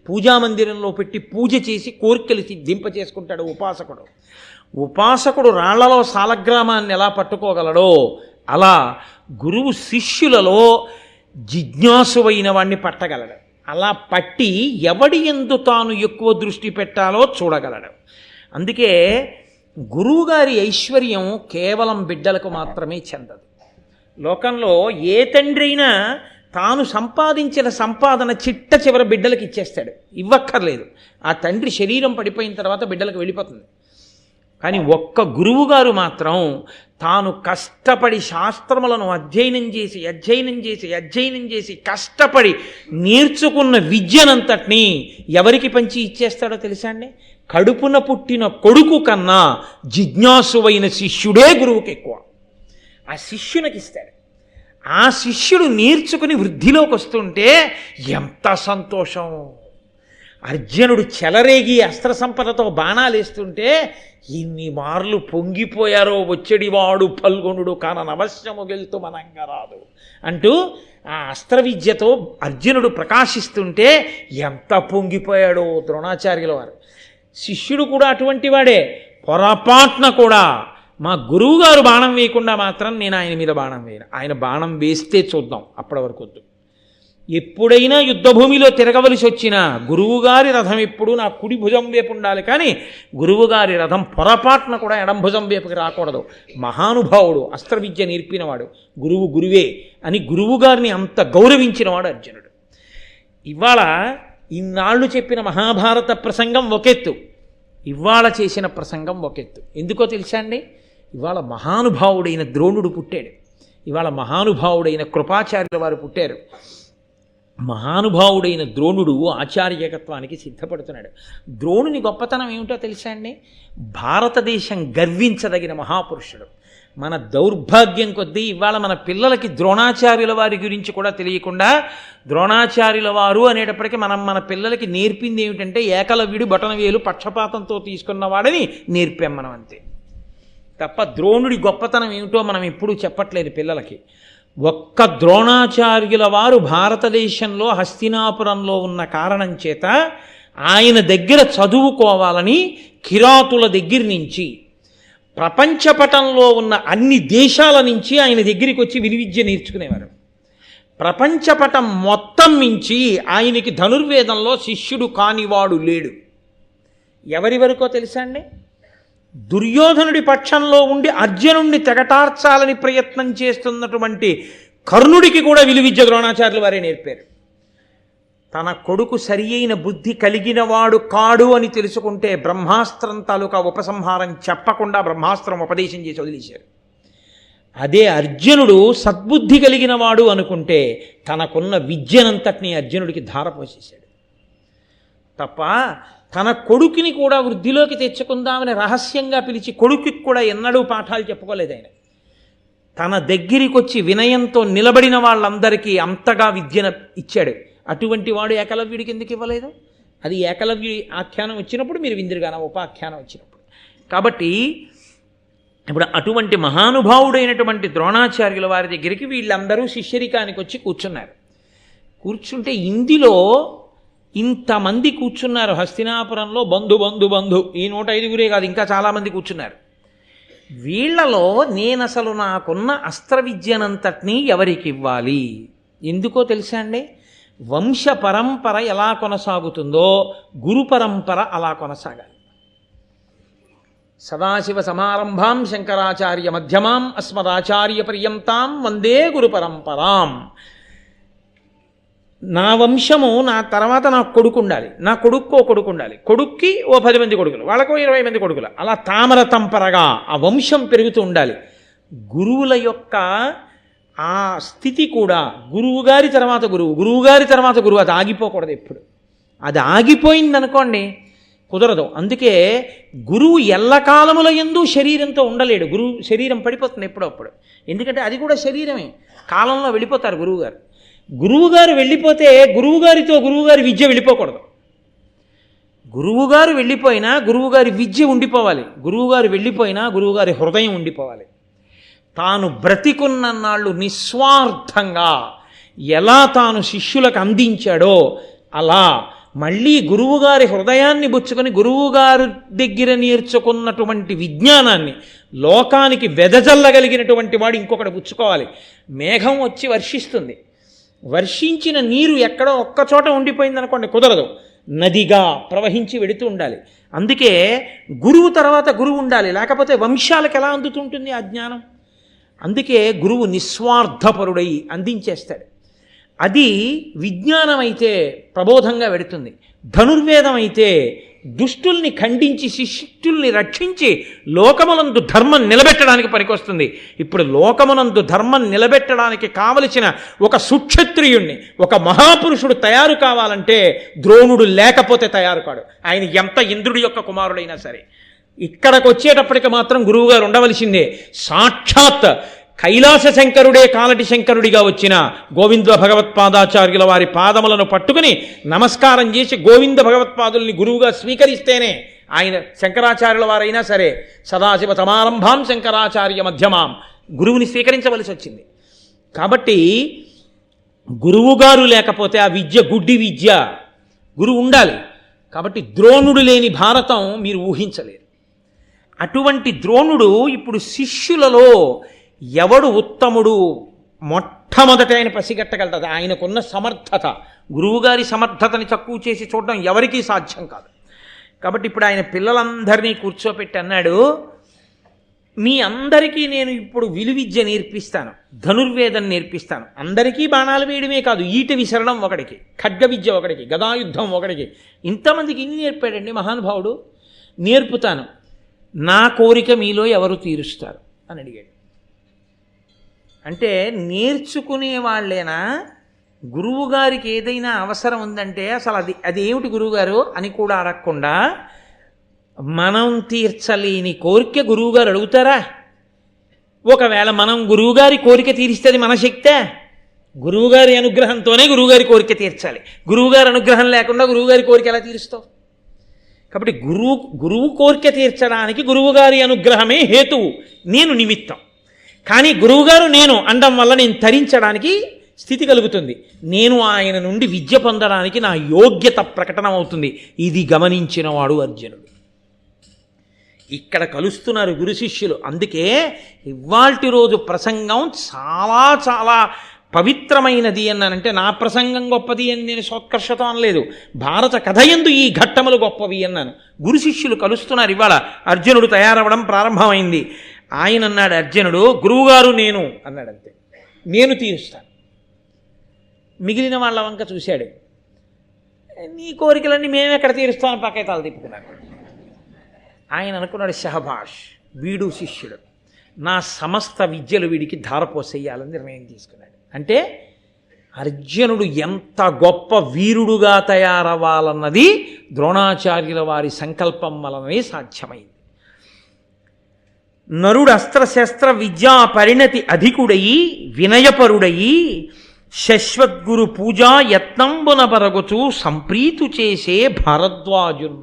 పూజామందిరంలో పెట్టి పూజ చేసి కోరికలు దింప చేసుకుంటాడు ఉపాసకుడు. ఉపాసకుడు రాళ్లలో సాలగ్రామాన్ని ఎలా పట్టుకోగలడో అలా గురువు శిష్యులలో జిజ్ఞాసువైన వాణ్ణి పట్టగలడు. అలా పట్టి ఎవడి యందు తాను ఎక్కువ దృష్టి పెట్టాలో చూడగలడు. అందుకే గురువుగారి ఐశ్వర్యం కేవలం బిడ్డలకు మాత్రమే చెందదు. లోకంలో ఏ తండ్రి అయినా తాను సంపాదించిన సంపాదన చిట్ట చివరి బిడ్డలకు ఇచ్చేస్తాడు, ఇవ్వక్కర్లేదు. ఆ తండ్రి శరీరం పడిపోయిన తర్వాత బిడ్డలకు వెళ్ళిపోతుంది. కానీ ఒక్క గురువుగారు మాత్రం తాను కష్టపడి శాస్త్రములను అధ్యయనం చేసి కష్టపడి నేర్చుకున్న విద్యనంతటినీ ఎవరికి పంచి ఇచ్చేస్తాడో తెలుసా అండి? కడుపున పుట్టిన కొడుకు కన్నా జిజ్ఞాసువైన శిష్యుడే గురువుకి ఎక్కువ. ఆ శిష్యునికి ఇస్తాడు. ఆ శిష్యుడు నేర్చుకుని వృద్ధిలోకి వస్తుంటే ఎంత సంతోషం! అర్జునుడు చెలరేగి అస్త్ర సంపదతో బాణాలు వేస్తుంటే ఇన్ని మార్లు పొంగిపోయారో వచ్చేడివాడు ఫల్గుణుడు కాననవశ్యము గెలుతూ మనంగా రాదు అంటూ ఆ అస్త్ర విద్యతో అర్జునుడు ప్రకాశిస్తుంటే ఎంత పొంగిపోయాడో ద్రోణాచార్యుల వారు. శిష్యుడు కూడా అటువంటి వాడే. పొరపాటున కూడా మా గురువుగారు బాణం వేయకుండా మాత్రం నేను ఆయన మీద బాణం వేయను. ఆయన బాణం వేస్తే చూద్దాం, అప్పటి వరకు వద్దు. ఎప్పుడైనా యుద్ధభూమిలో తిరగవలసి వచ్చినా గురువుగారి రథం ఎప్పుడు నా కుడి భుజం వైపు ఉండాలి, కానీ గురువుగారి రథం పొరపాటున కూడా ఎడం భుజం వైపుకి రాకూడదు. మహానుభావుడు, అస్త్ర విద్య నేర్పినవాడు, గురువు గురువే అని గురువుగారిని అంత గౌరవించినవాడు అర్జునుడు. ఇవాళ ఇన్నాళ్ళు చెప్పిన మహాభారత ప్రసంగం ఒకెత్తు, ఇవాళ చేసిన ప్రసంగం ఒకెత్తు. ఎందుకో తెలుసా అండి? ఇవాళ మహానుభావుడైన ద్రోణుడు పుట్టాడు. ఇవాళ మహానుభావుడైన కృపాచార్యుల వారు పుట్టారు. మహానుభావుడైన ద్రోణుడు ఆచార్యకత్వానికి సిద్ధపడుతున్నాడు. ద్రోణుని గొప్పతనం ఏమిటో తెలుసా అండి? భారతదేశం గర్వించదగిన మహాపురుషుడు. మన దౌర్భాగ్యం కొద్దీ ఇవాళ మన పిల్లలకి ద్రోణాచార్యుల వారి గురించి కూడా తెలియకుండా ద్రోణాచార్యుల వారు అనేటప్పటికీ మన పిల్లలకి నేర్పింది ఏమిటంటే ఏకలవ్యుడు బొటనవేలు పక్షపాతంతో తీసుకున్నవాడని నేర్పాం మనం, అంతే తప్ప ద్రోణుడి గొప్పతనం ఏమిటో మనం ఎప్పుడూ చెప్పట్లేదు పిల్లలకి. ఒక్క ద్రోణాచార్యుల వారు భారతదేశంలో హస్తినాపురంలో ఉన్న కారణం చేత ఆయన దగ్గర చదువుకోవాలని కిరాతుల దగ్గర నుంచి ప్రపంచపటంలో ఉన్న అన్ని దేశాల నుంచి ఆయన దగ్గరికి వచ్చి విలువిద్య నేర్చుకునేవారు. ప్రపంచపటం మొత్తం నుంచి ఆయనకి ధనుర్వేదంలో శిష్యుడు కానివాడు లేడు. ఎవరి వరకో తెలుసా అండి? దుర్యోధనుడి పక్షంలో ఉండి అర్జునుడిని తెగటార్చాలని ప్రయత్నం చేస్తున్నటువంటి కర్ణుడికి కూడా విలువిద్య ద్రోణాచార్యుల వారే నేర్పారు. తన కొడుకు సరి అయిన బుద్ధి కలిగినవాడు కాడు అని తెలుసుకుంటే బ్రహ్మాస్త్రం తాలూకా ఉపసంహారం చెప్పకుండా బ్రహ్మాస్త్రం ఉపదేశం చేసి వదిలేశారు. అదే అర్జునుడు సద్బుద్ధి కలిగిన వాడు అనుకుంటే తనకున్న విద్యనంతటినీ అర్జునుడికి ధారపోసేశాడు. తప్ప తన కొడుకుని కూడా వృద్ధిలోకి తెచ్చుకుందామని రహస్యంగా పిలిచి కొడుకుకి కూడా ఎన్నడూ పాఠాలు చెప్పుకోలేదు ఆయన. తన దగ్గరికి వచ్చి వినయంతో నిలబడిన వాళ్ళందరికీ అంతగా విద్యను ఇచ్చాడు. అటువంటి వాడు ఏకలవ్యుడికి ఎందుకు ఇవ్వలేదు? అది ఏకలవ్యుడి ఆఖ్యానం వచ్చినప్పుడు మీరు విందిరుగాన ఉపాఖ్యానం వచ్చినప్పుడు. కాబట్టి ఇప్పుడు అటువంటి మహానుభావుడైనటువంటి ద్రోణాచార్యుల వారి దగ్గరికి వీళ్ళందరూ శిష్యరికానికి వచ్చి కూర్చున్నారు. కూర్చుంటే ఇందులో ఇంతమంది కూర్చున్నారు. హస్తినాపురంలో బంధు బంధు బంధు ఈ 105 కాదు, ఇంకా చాలామంది కూర్చున్నారు. వీళ్లలో నేను అసలు నాకున్న అస్త్ర విద్యనంతటినీ ఎవరికి ఇవ్వాలి? ఎందుకో తెలుసా అండి? వంశ పరంపర ఎలా కొనసాగుతుందో గురు పరంపర అలా కొనసాగాలి. సదాశివ సమారంభాం శంకరాచార్య మధ్యమాం అస్మదాచార్య పర్యంతాం వందే గురు పరంపరాం. నా వంశము, నా తర్వాత నా కొడుకు ఉండాలి, నా కొడుక్కో కొడుకు ఉండాలి, కొడుక్కి ఓ 10 మంది కొడుకులు, వాళ్ళకో 20 మంది కొడుకులు, అలా తామర తంపరగా ఆ వంశం పెరుగుతూ ఉండాలి. గురువుల యొక్క ఆ స్థితి కూడా గురువుగారి తర్వాత గురువు, గురువుగారి తర్వాత గురువు, అది ఆగిపోకూడదు ఎప్పుడు. అది ఆగిపోయిందనుకోండి కుదరదు. అందుకే గురువు ఎల్లకాలముల యందు శరీరంతో ఉండలేడు. గురువు శరీరం పడిపోతుంది ఎప్పుడప్పుడు. ఎందుకంటే అది కూడా శరీరమే, కాలంలో వెళ్ళిపోతారు గురువుగారు. గురువుగారు వెళ్ళిపోతే గురువుగారితో గురువుగారి విద్య వెళ్ళిపోకూడదు. గురువుగారు వెళ్ళిపోయినా గురువుగారి విద్య ఉండిపోవాలి. గురువుగారు వెళ్ళిపోయినా గురువుగారి హృదయం ఉండిపోవాలి. తాను బ్రతికున్నన్నాళ్ళు నిస్వార్థంగా ఎలా తాను శిష్యులకు అందించాడో అలా మళ్ళీ గురువుగారి హృదయాన్ని బుచ్చుకొని గురువుగారి దగ్గర నేర్చుకున్నటువంటి విజ్ఞానాన్ని లోకానికి వెదజల్లగలిగినటువంటి వాడు ఇంకొకటి పుచ్చుకోవాలి. మేఘం వచ్చి వర్షిస్తుంది, వర్షించిన నీరు ఎక్కడో ఒక్కచోట ఉండిపోయిందనుకోండి, కుదరదు. నదిగా ప్రవహించి వెడుతూ ఉండాలి. అందుకే గురువు తర్వాత గురువు ఉండాలి, లేకపోతే వంశాలకు ఎలా అందుతుంటుంది ఆ జ్ఞానం? అందుకే గురువు నిస్వార్థపరుడై అందించేస్తాడు. అది విజ్ఞానం అయితే ప్రబోధంగా వెడుతుంది. ధనుర్వేదం అయితే దుష్టుల్ని ఖండించి శిష్టుల్ని రక్షించి లోకమునందు ధర్మం నిలబెట్టడానికి పనికొస్తుంది. ఇప్పుడు లోకమునందు ధర్మం నిలబెట్టడానికి కావలసిన ఒక సుక్షత్రియుణ్ణి, ఒక మహాపురుషుడు తయారు కావాలంటే ద్రోణుడు లేకపోతే తయారు కాడు. ఆయన ఎంత ఇంద్రుడి యొక్క కుమారుడైనా సరే. ఇక్కడికి వచ్చేటప్పటికి మాత్రం గురువుగారు ఉండవలసిందే. సాక్షాత్ కైలాస శంకరుడే కాలటి శంకరుడిగా వచ్చిన గోవింద భగవత్పాదాచార్యుల వారి పాదములను పట్టుకుని నమస్కారం చేసి గోవింద భగవత్పాదుల్ని గురువుగా స్వీకరిస్తేనే ఆయన శంకరాచార్యుల వారైనా సరే సదాశివ సమారంభాం శంకరాచార్య మధ్యమాం గురువుని స్వీకరించవలసి వచ్చింది. కాబట్టి గురువుగారు లేకపోతే ఆ విద్య గుడ్డి విద్య. గురువు ఉండాలి. కాబట్టి ద్రోణుడు లేని భారతం మీరు ఊహించలేరు. అటువంటి ద్రోణుడు ఇప్పుడు శిష్యులలో ఎవడు ఉత్తముడు మొట్టమొదట ఆయన పసిగట్టగలదు. ఆయనకున్న సమర్థత, గురువుగారి సమర్థతని తక్కువ చేసి చూడడం ఎవరికీ సాధ్యం కాదు. కాబట్టి ఇప్పుడు ఆయన పిల్లలందరినీ కూర్చోపెట్టి అన్నాడు, మీ అందరికీ నేను ఇప్పుడు విలువిద్య నేర్పిస్తాను, ధనుర్వేదం నేర్పిస్తాను. అందరికీ బాణాలు వేయడమే కాదు, ఈట విసరడం ఒకడికి, ఖడ్గ విద్య ఒకడికి, గదాయుద్ధం ఒకడికి, ఇంతమందికి ఇన్ని నేర్పాడండి మహానుభావుడు. నేర్పుతాను, నా కోరిక మీలో ఎవరు తీరుస్తారు అని అడిగాడు. అంటే నేర్చుకునే వాళ్ళేనా? గురువుగారికి ఏదైనా అవసరం ఉందంటే అసలు అది ఏమిటి గురువుగారు అని కూడా అడగకుండా మనం తీర్చలేని కోరిక గురువుగారు అడుగుతారా? ఒకవేళ మనం గురువుగారి కోరిక తీరిస్తే మన శక్తే. గురువుగారి అనుగ్రహంతోనే గురువుగారి కోరిక తీర్చాలి. గురువుగారి అనుగ్రహం లేకుండా గురువుగారి కోరిక ఎలా తీరుస్తావు? కాబట్టి గురువు కోరిక తీర్చడానికి గురువుగారి అనుగ్రహమే హేతువు, నేను నిమిత్తం. కానీ గురువుగారు నేను అనడం వల్ల నేను తరించడానికి స్థితి కలుగుతుంది. నేను ఆయన నుండి విద్య పొందడానికి నా యోగ్యత ప్రకటనమవుతుంది. ఇది గమనించిన వాడు అర్జునుడు. ఇక్కడ కలుస్తున్నారు గురు శిష్యులు. అందుకే ఇవాల్టి రోజు ప్రసంగం చాలా చాలా పవిత్రమైనది అన్నానంటే నా ప్రసంగం గొప్పది అని నేను సోత్కర్షతో అనలేదు. భారత కథ యందు ఈ ఘట్టములు గొప్పవి అన్నాను. గురు శిష్యులు కలుస్తున్నారు. ఇవాళ అర్జునుడు తయారవడం ప్రారంభమైంది. ఆయన అన్నాడు, అర్జునుడు గురువుగారు నేను అన్నాడు. అంతే, నేను తీరుస్తాను. మిగిలిన వాళ్ళ వంక చూశాడు. నీ కోరికలన్నీ మేమెక్కడ తీరుస్తామని పక్కైతాలు తిప్పుకున్నాడు. ఆయన అనుకున్నాడు, షహబాష్, వీడు శిష్యుడు, నా సమస్త విద్యలు వీడికి ధారపోసేయాలని నిర్ణయం తీసుకున్నాడు. అంటే అర్జునుడు ఎంత గొప్ప వీరుడుగా తయారవ్వాలన్నది ద్రోణాచార్యుల వారి సంకల్పం వలనే సాధ్యమైంది. నరుడు అస్త్రశస్త్ర విద్యా పరిణతి అధికుడయి వినయపరుడయి శశ్వద్గురు పూజా యత్నంబున పరగుచు సంప్రీతు చేసే భారద్వాజున్.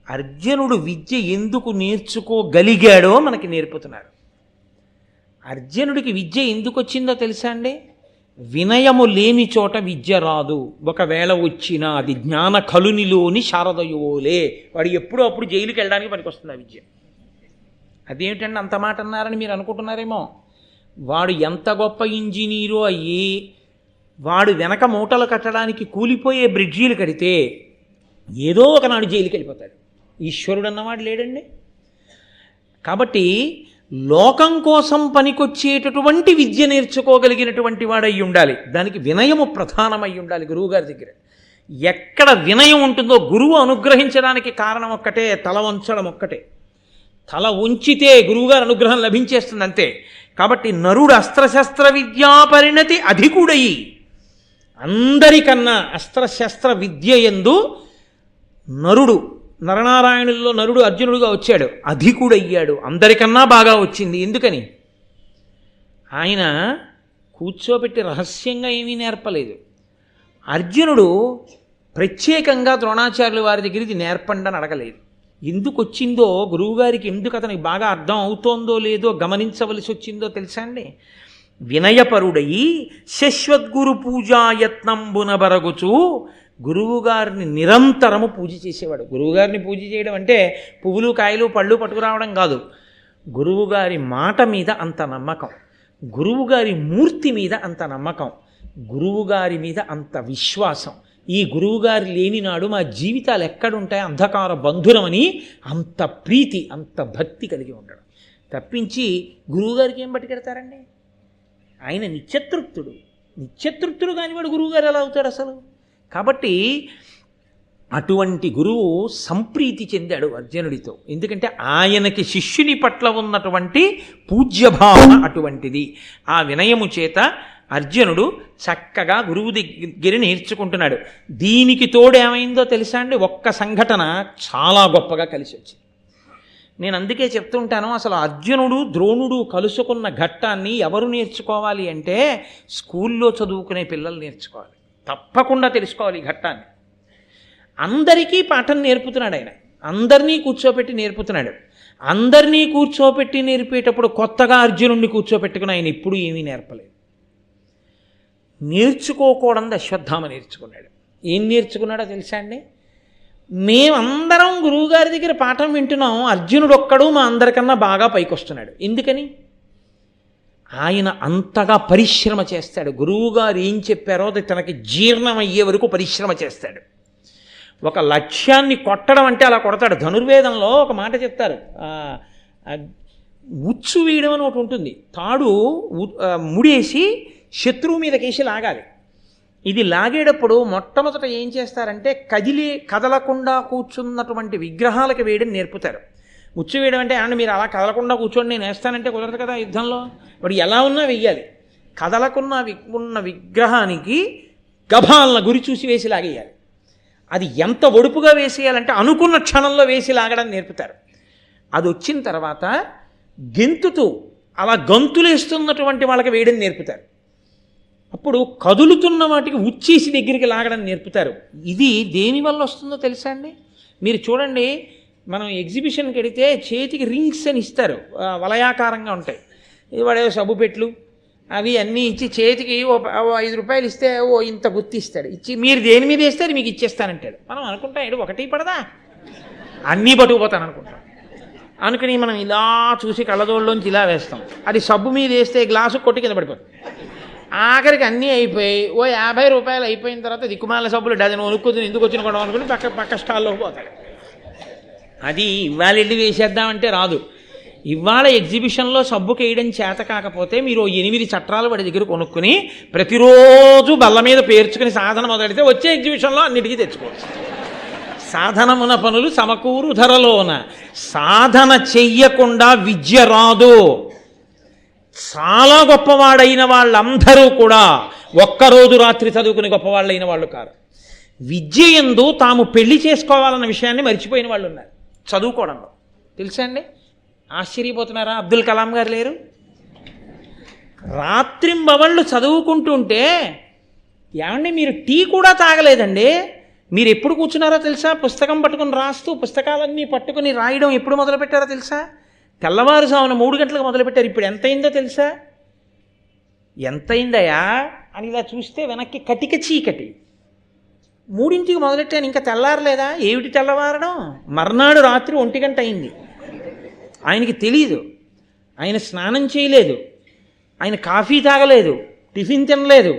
అర్జునుడు విద్య ఎందుకు నేర్చుకోగలిగాడో మనకి నేర్పుతున్నారు. అర్జునుడికి విద్య ఎందుకు వచ్చిందో తెలుసా అండి? వినయము లేని చోట విద్య రాదు. ఒకవేళ వచ్చినా అది జ్ఞాన కలునిలోని శారదయోలే. వాడు ఎప్పుడో అప్పుడు జైలుకి వెళ్ళడానికి పనికొస్తుంది ఆ విద్య. అదేమిటండి అంత మాట అన్నారని మీరు అనుకుంటున్నారేమో. వాడు ఎంత గొప్ప ఇంజనీరో అయ్యి వాడు వెనక మూటలు కట్టడానికి కూలిపోయే బ్రిడ్జీలు కడితే ఏదో ఒకనాడు జైలుకి వెళ్ళిపోతాడు. ఈశ్వరుడు అన్నవాడు లేడండి. కాబట్టి లోకం కోసం పనికొచ్చేటటువంటి విద్య నేర్చుకోగలిగినటువంటి వాడై ఉండాలి. దానికి వినయము ప్రధానమై ఉండాలి గురువుగారి దగ్గర. ఎక్కడ వినయం ఉంటుందో గురువు అనుగ్రహించడానికి కారణం ఒక్కటే, తల వంచడం ఒక్కటే. తల ఉంచితే గురువుగారు అనుగ్రహం లభించేస్తుంది అంతే. కాబట్టి నరుడు అస్త్రశస్త్ర విద్యా పరిణతి అధికుడయి, అందరికన్నా అస్త్రశస్త్ర విద్య యందు నరుడు, నరనారాయణుల్లో నరుడు అర్జునుడుగా వచ్చాడు, అధికుడయ్యాడు. అందరికన్నా బాగా వచ్చింది. ఎందుకని? ఆయన కూర్చోబెట్టి రహస్యంగా ఏమీ నేర్పలేదు. అర్జునుడు ప్రత్యేకంగా ద్రోణాచార్యుల వారి దగ్గర ఇది నేర్పండి అని అడగలేదు. ఎందుకు వచ్చిందో, గురువుగారికి ఎందుకు అతనికి బాగా అర్థం అవుతోందో లేదో గమనించవలసి వచ్చిందో తెలుసా అండి? వినయపరుడయి శశ్వద్గురు పూజాయత్నంబున బరగుచు గురువుగారిని నిరంతరము పూజ చేసేవాడు. గురువుగారిని పూజ చేయడం అంటే పువ్వులు కాయలు పళ్ళు పట్టుకురావడం కాదు. గురువుగారి మాట మీద అంత నమ్మకం, గురువుగారి మూర్తి మీద అంత నమ్మకం, గురువుగారి మీద అంత విశ్వాసం. ఈ గురువుగారి లేనినాడు మా జీవితాలు ఎక్కడుంటాయి అంధకార బంధురమని అంత ప్రీతి, అంత భక్తి కలిగి ఉండడం తప్పించి గురువుగారికి ఏం పట్టుకెడతారండి? ఆయన నిత్యతృప్తుడు. నిత్యతృప్తుడు కానివాడు గురువుగారు ఎలా అవుతాడు అసలు? కాబట్టి అటువంటి గురువు సంప్రీతి చెందాడు అర్జునుడితో. ఎందుకంటే ఆయనకి శిష్యుని పట్ల ఉన్నటువంటి పూజ్యభావన అటువంటిది. ఆ వినయము చేత అర్జునుడు చక్కగా గురువు దగ్గర నేర్చుకుంటున్నాడు. దీనికి తోడేమైందో తెలుసా అండి? ఒక్క సంఘటన చాలా గొప్పగా కలిసి వచ్చింది. నేను అందుకే చెప్తుంటాను, అసలు అర్జునుడు ద్రోణుడు కలుసుకున్న ఘట్టాన్ని ఎవరు నేర్చుకోవాలి అంటే స్కూల్లో చదువుకునే పిల్లలు నేర్చుకోవాలి. తప్పకుండా తెలుసుకోవాలి ఈ ఘట్టాన్ని. అందరికీ పాఠం నేర్పుతున్నాడు ఆయన, అందరినీ కూర్చోపెట్టి నేర్పుతున్నాడు. అందరినీ కూర్చోపెట్టి నేర్పేటప్పుడు కొత్తగా అర్జునుడిని కూర్చోపెట్టుకుని ఆయన ఎప్పుడూ ఏమీ నేర్పలేదు. నేర్చుకోకూడదు అశ్వత్థామ నేర్చుకున్నాడు. ఏం నేర్చుకున్నాడో తెలుసా అండి? మేమందరం గురువుగారి దగ్గర పాఠం వింటున్నాం, అర్జునుడు ఒక్కడు మా అందరికన్నా బాగా పైకొస్తున్నాడు. ఎందుకని? ఆయన అంతగా పరిశ్రమ చేస్తాడు. గురువుగారు ఏం చెప్పారో అది తనకి జీర్ణం అయ్యే వరకు పరిశ్రమ చేస్తాడు. ఒక లక్ష్యాన్ని కొట్టడం అంటే అలా కొడతాడు. ధనుర్వేదంలో ఒక మాట చెప్తారు, ఉచ్చు వేయడం అని ఒకటి ఉంటుంది. తాడు ముడేసి శత్రువు మీదకేసి లాగాలి. ఇది లాగేటప్పుడు మొట్టమొదట ఏం చేస్తారంటే కదలకుండా కూర్చున్నటువంటి విగ్రహాలకు వేయడం నేర్పుతారు. ఉచ్చు వేయడం అంటే అండి మీరు అలా కదలకుండా కూర్చోండి నేను వేస్తానంటే కుదరదు కదా. యుద్ధంలో వాడు ఎలా ఉన్నా వెయ్యాలి. ఉన్న విగ్రహానికి గభాలన గురి చూసి వేసి లాగేయాలి. అది ఎంత ఒడుపుగా వేసేయాలంటే అనుకున్న క్షణంలో వేసి లాగడం నేర్పుతారు. అది వచ్చిన తర్వాత గెంతుతూ అలా గంతులేస్తున్నటువంటి వాళ్ళకి వేయడం నేర్పుతారు. అప్పుడు కదులుతున్న వాటికి ఉచ్చేసి దగ్గరికి లాగడం నేర్పుతారు. ఇది దేనివల్ల వస్తుందో తెలుసా అండి? మీరు చూడండి, మనం ఎగ్జిబిషన్కి వెడితే చేతికి రింగ్స్ అని ఇస్తారు, వలయాకారంగా ఉంటాయి. ఇది వాడే సబ్బు పెట్లు అవి అన్నీ ఇచ్చి చేతికి ఓ 5 రూపాయలు ఇస్తే ఓ ఇంత గుర్తి ఇస్తాడు. ఇచ్చి మీరు దేని మీద వేస్తే అది మీకు ఇచ్చేస్తానంటాడు. మనం అనుకుంటాం ఏడు ఒకటి పడదా, అన్నీ పట్టుకుపోతాను అనుకుంటాం. అనుకుని మనం ఇలా చూసి కళ్ళజోళ్ళలోంచి ఇలా వేస్తాం. అది సబ్బు మీద వేస్తే గ్లాసు కొట్టి కింద పడిపోతుంది. ఆఖరికి అన్నీ అయిపోయి ఓ 50 రూపాయలు అయిపోయిన తర్వాత దిక్కుమాల సబ్బులు డజన్ వణుక్కుతుంది, ఎందుకు వచ్చిన కొనడం అనుకుని పక్క స్టాల్లోకి పోతాడు. అది ఇవాళ వెళ్ళి వేసేద్దామంటే రాదు. ఇవాళ ఎగ్జిబిషన్లో సబ్బుకి వేయడం చేత కాకపోతే మీరు 8 చట్రాలు వాడి దగ్గర కొనుక్కుని ప్రతిరోజు బల్ల మీద పేర్చుకుని సాధన మొదలెడితే వచ్చే ఎగ్జిబిషన్లో అన్నిటికీ తెచ్చుకోవచ్చు. సాధనమున పనులు సమకూరు ధరలోన, సాధన చెయ్యకుండా విద్య రాదు. చాలా గొప్పవాడైన వాళ్ళందరూ కూడా ఒక్కరోజు రాత్రి చదువుకుని గొప్పవాళ్ళైన వాళ్ళు కాదు. విద్య యందు తాము పెళ్లి చేసుకోవాలన్న విషయాన్ని మర్చిపోయిన వాళ్ళు ఉన్నారు చదువుకోవడంలో. తెలుసా అండి? ఆశ్చర్యపోతున్నారా? అబ్దుల్ కలాం గారు లేరు? రాత్రింబవళ్ళు చదువుకుంటుంటే ఏమండి మీరు టీ కూడా తాగలేదండి. మీరు ఎప్పుడు కూర్చున్నారో తెలుసా? పుస్తకం పట్టుకుని రాస్తూ పుస్తకాలన్నీ పట్టుకుని రాయడం ఎప్పుడు మొదలుపెట్టారో తెలుసా? తెల్లవారుజామున 3 గంటలకు మొదలుపెట్టారు. ఇప్పుడు ఎంతైందో తెలుసా? ఎంతైందయా అని ఇలా చూస్తే వెనక్కి కటిక చీకటి. 3ంటికి మొదలెట్టాను, ఇంకా తెల్లారలేదా? ఏమిటి తెల్లవారడం? మర్నాడు రాత్రి 1 గంట అయింది. ఆయనకి తెలీదు. ఆయన స్నానం చేయలేదు, ఆయన కాఫీ తాగలేదు, టిఫిన్ తినలేదు.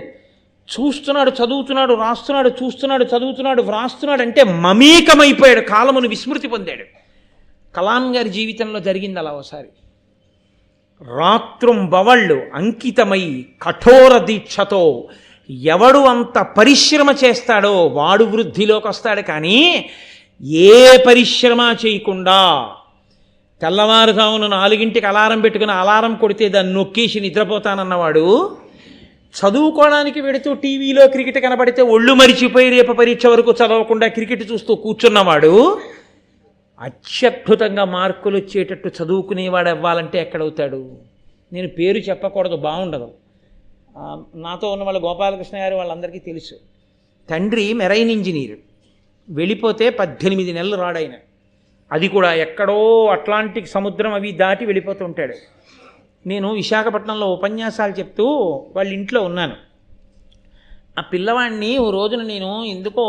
చూస్తున్నాడు, చదువుతున్నాడు, రాస్తున్నాడు, చూస్తున్నాడు, చదువుతున్నాడు, వ్రాస్తున్నాడు. అంటే మమేకమైపోయాడు, కాలమును విస్మృతి పొందాడు. కలాం గారి జీవితంలో జరిగింది అలా ఒకసారి. రాత్రుంబవళ్ళు అంకితమై కఠోర దీక్షతో ఎవడు అంత పరిశ్రమ చేస్తాడో వాడు వృద్ధిలోకి వస్తాడు. కానీ ఏ పరిశ్రమ చేయకుండా తెల్లవారుజామున 4ంటికి అలారం పెట్టుకుని అలారం కొడితే దాన్ని నొక్కేసి నిద్రపోతానన్నవాడు, చదువుకోవడానికి వెడుతూ టీవీలో క్రికెట్ కనబడితే ఒళ్ళు మరిచిపోయి రేపు పరీక్ష వరకు చదవకుండా క్రికెట్ చూస్తూ కూర్చున్నవాడు అత్యద్భుతంగా మార్కులు వచ్చేటట్టు చదువుకునేవాడు అవ్వాలంటే ఎక్కడవుతాడు? నేను పేరు చెప్పకూడదు, బాగుండదు. నాతో ఉన్న వాళ్ళ గోపాలకృష్ణ గారు వాళ్ళందరికీ తెలుసు. తండ్రి మెరైన్ ఇంజనీర్, వెళ్ళిపోతే 18 నెలలు రాడైన, అది కూడా ఎక్కడో అట్లాంటిక్ సముద్రం అవి దాటి వెళ్ళిపోతూ ఉంటాడు. నేను విశాఖపట్నంలో ఉపన్యాసాలు చెప్తూ వాళ్ళ ఇంట్లో ఉన్నాను. ఆ పిల్లవాడిని ఓ రోజున నేను ఎందుకో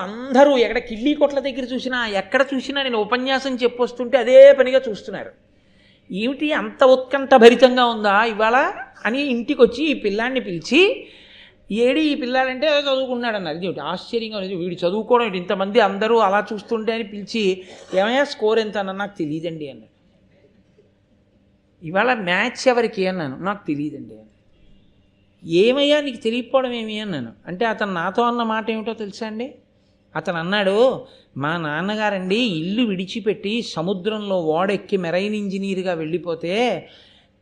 అందరూ ఎక్కడ కిళ్ళీ కొట్ల దగ్గర చూసినా ఎక్కడ చూసినా నేను ఉపన్యాసం చెప్పొస్తుంటే అదే పనిగా చూస్తున్నారు. ఏమిటి అంత ఉత్కంఠ భరితంగా ఉందా ఇవాళ అని ఇంటికి వచ్చి ఈ పిల్లాడిని పిలిచి, ఏడి ఈ పిల్లాడంటే చదువుకున్నాడు అన్నారు. ఇది ఆశ్చర్యంగా ఉంది, వీడు చదువుకోవడం ఇంతమంది అందరూ అలా చూస్తుంటే అని పిలిచి, ఏమయ్యా స్కోర్ ఎంత అన్నా, నాకు తెలియదండి అన్నాడు. ఇవాళ మ్యాచ్ ఎవరికి అన్నాను, నాకు తెలియదండి అన్నాడు. ఏమయ్యా నీకు తెలియకపోవడం ఏమి అన్నాను. అంటే అతను నాతో అన్న మాట ఏమిటో తెలుసా అండి? అతను అన్నాడు, మా నాన్నగారండి ఇల్లు విడిచిపెట్టి సముద్రంలో ఓడెక్కి మెరైన్ ఇంజనీర్గా వెళ్ళిపోతే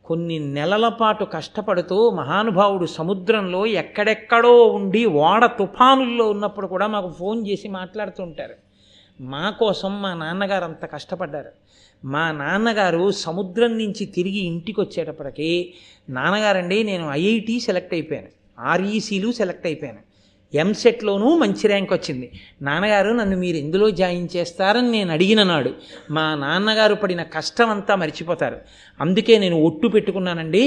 కొన్ని నెలల పాటు కష్టపడుతూ మహానుభావుడు సముద్రంలో ఎక్కడెక్కడో ఉండి ఓడ తుఫానుల్లో ఉన్నప్పుడు కూడా మాకు ఫోన్ చేసి మాట్లాడుతూ ఉంటారు. మా కోసం మా నాన్నగారు అంత కష్టపడ్డారు. మా నాన్నగారు సముద్రం నుంచి తిరిగి ఇంటికి వచ్చేటప్పటికి, నాన్నగారండి నేను ఐఐటి సెలెక్ట్ అయిపోయాను, ఆర్ఈసీలు సెలెక్ట్ అయిపోయాను, ఎంసెట్లోనూ మంచి ర్యాంక్ వచ్చింది, నాన్నగారు నన్ను మీరు ఎందులో జాయిన్ చేస్తారని నేను అడిగిన నాడు మా నాన్నగారు పడిన కష్టం అంతా మర్చిపోతారు. అందుకే నేను ఒట్టు పెట్టుకున్నానండి,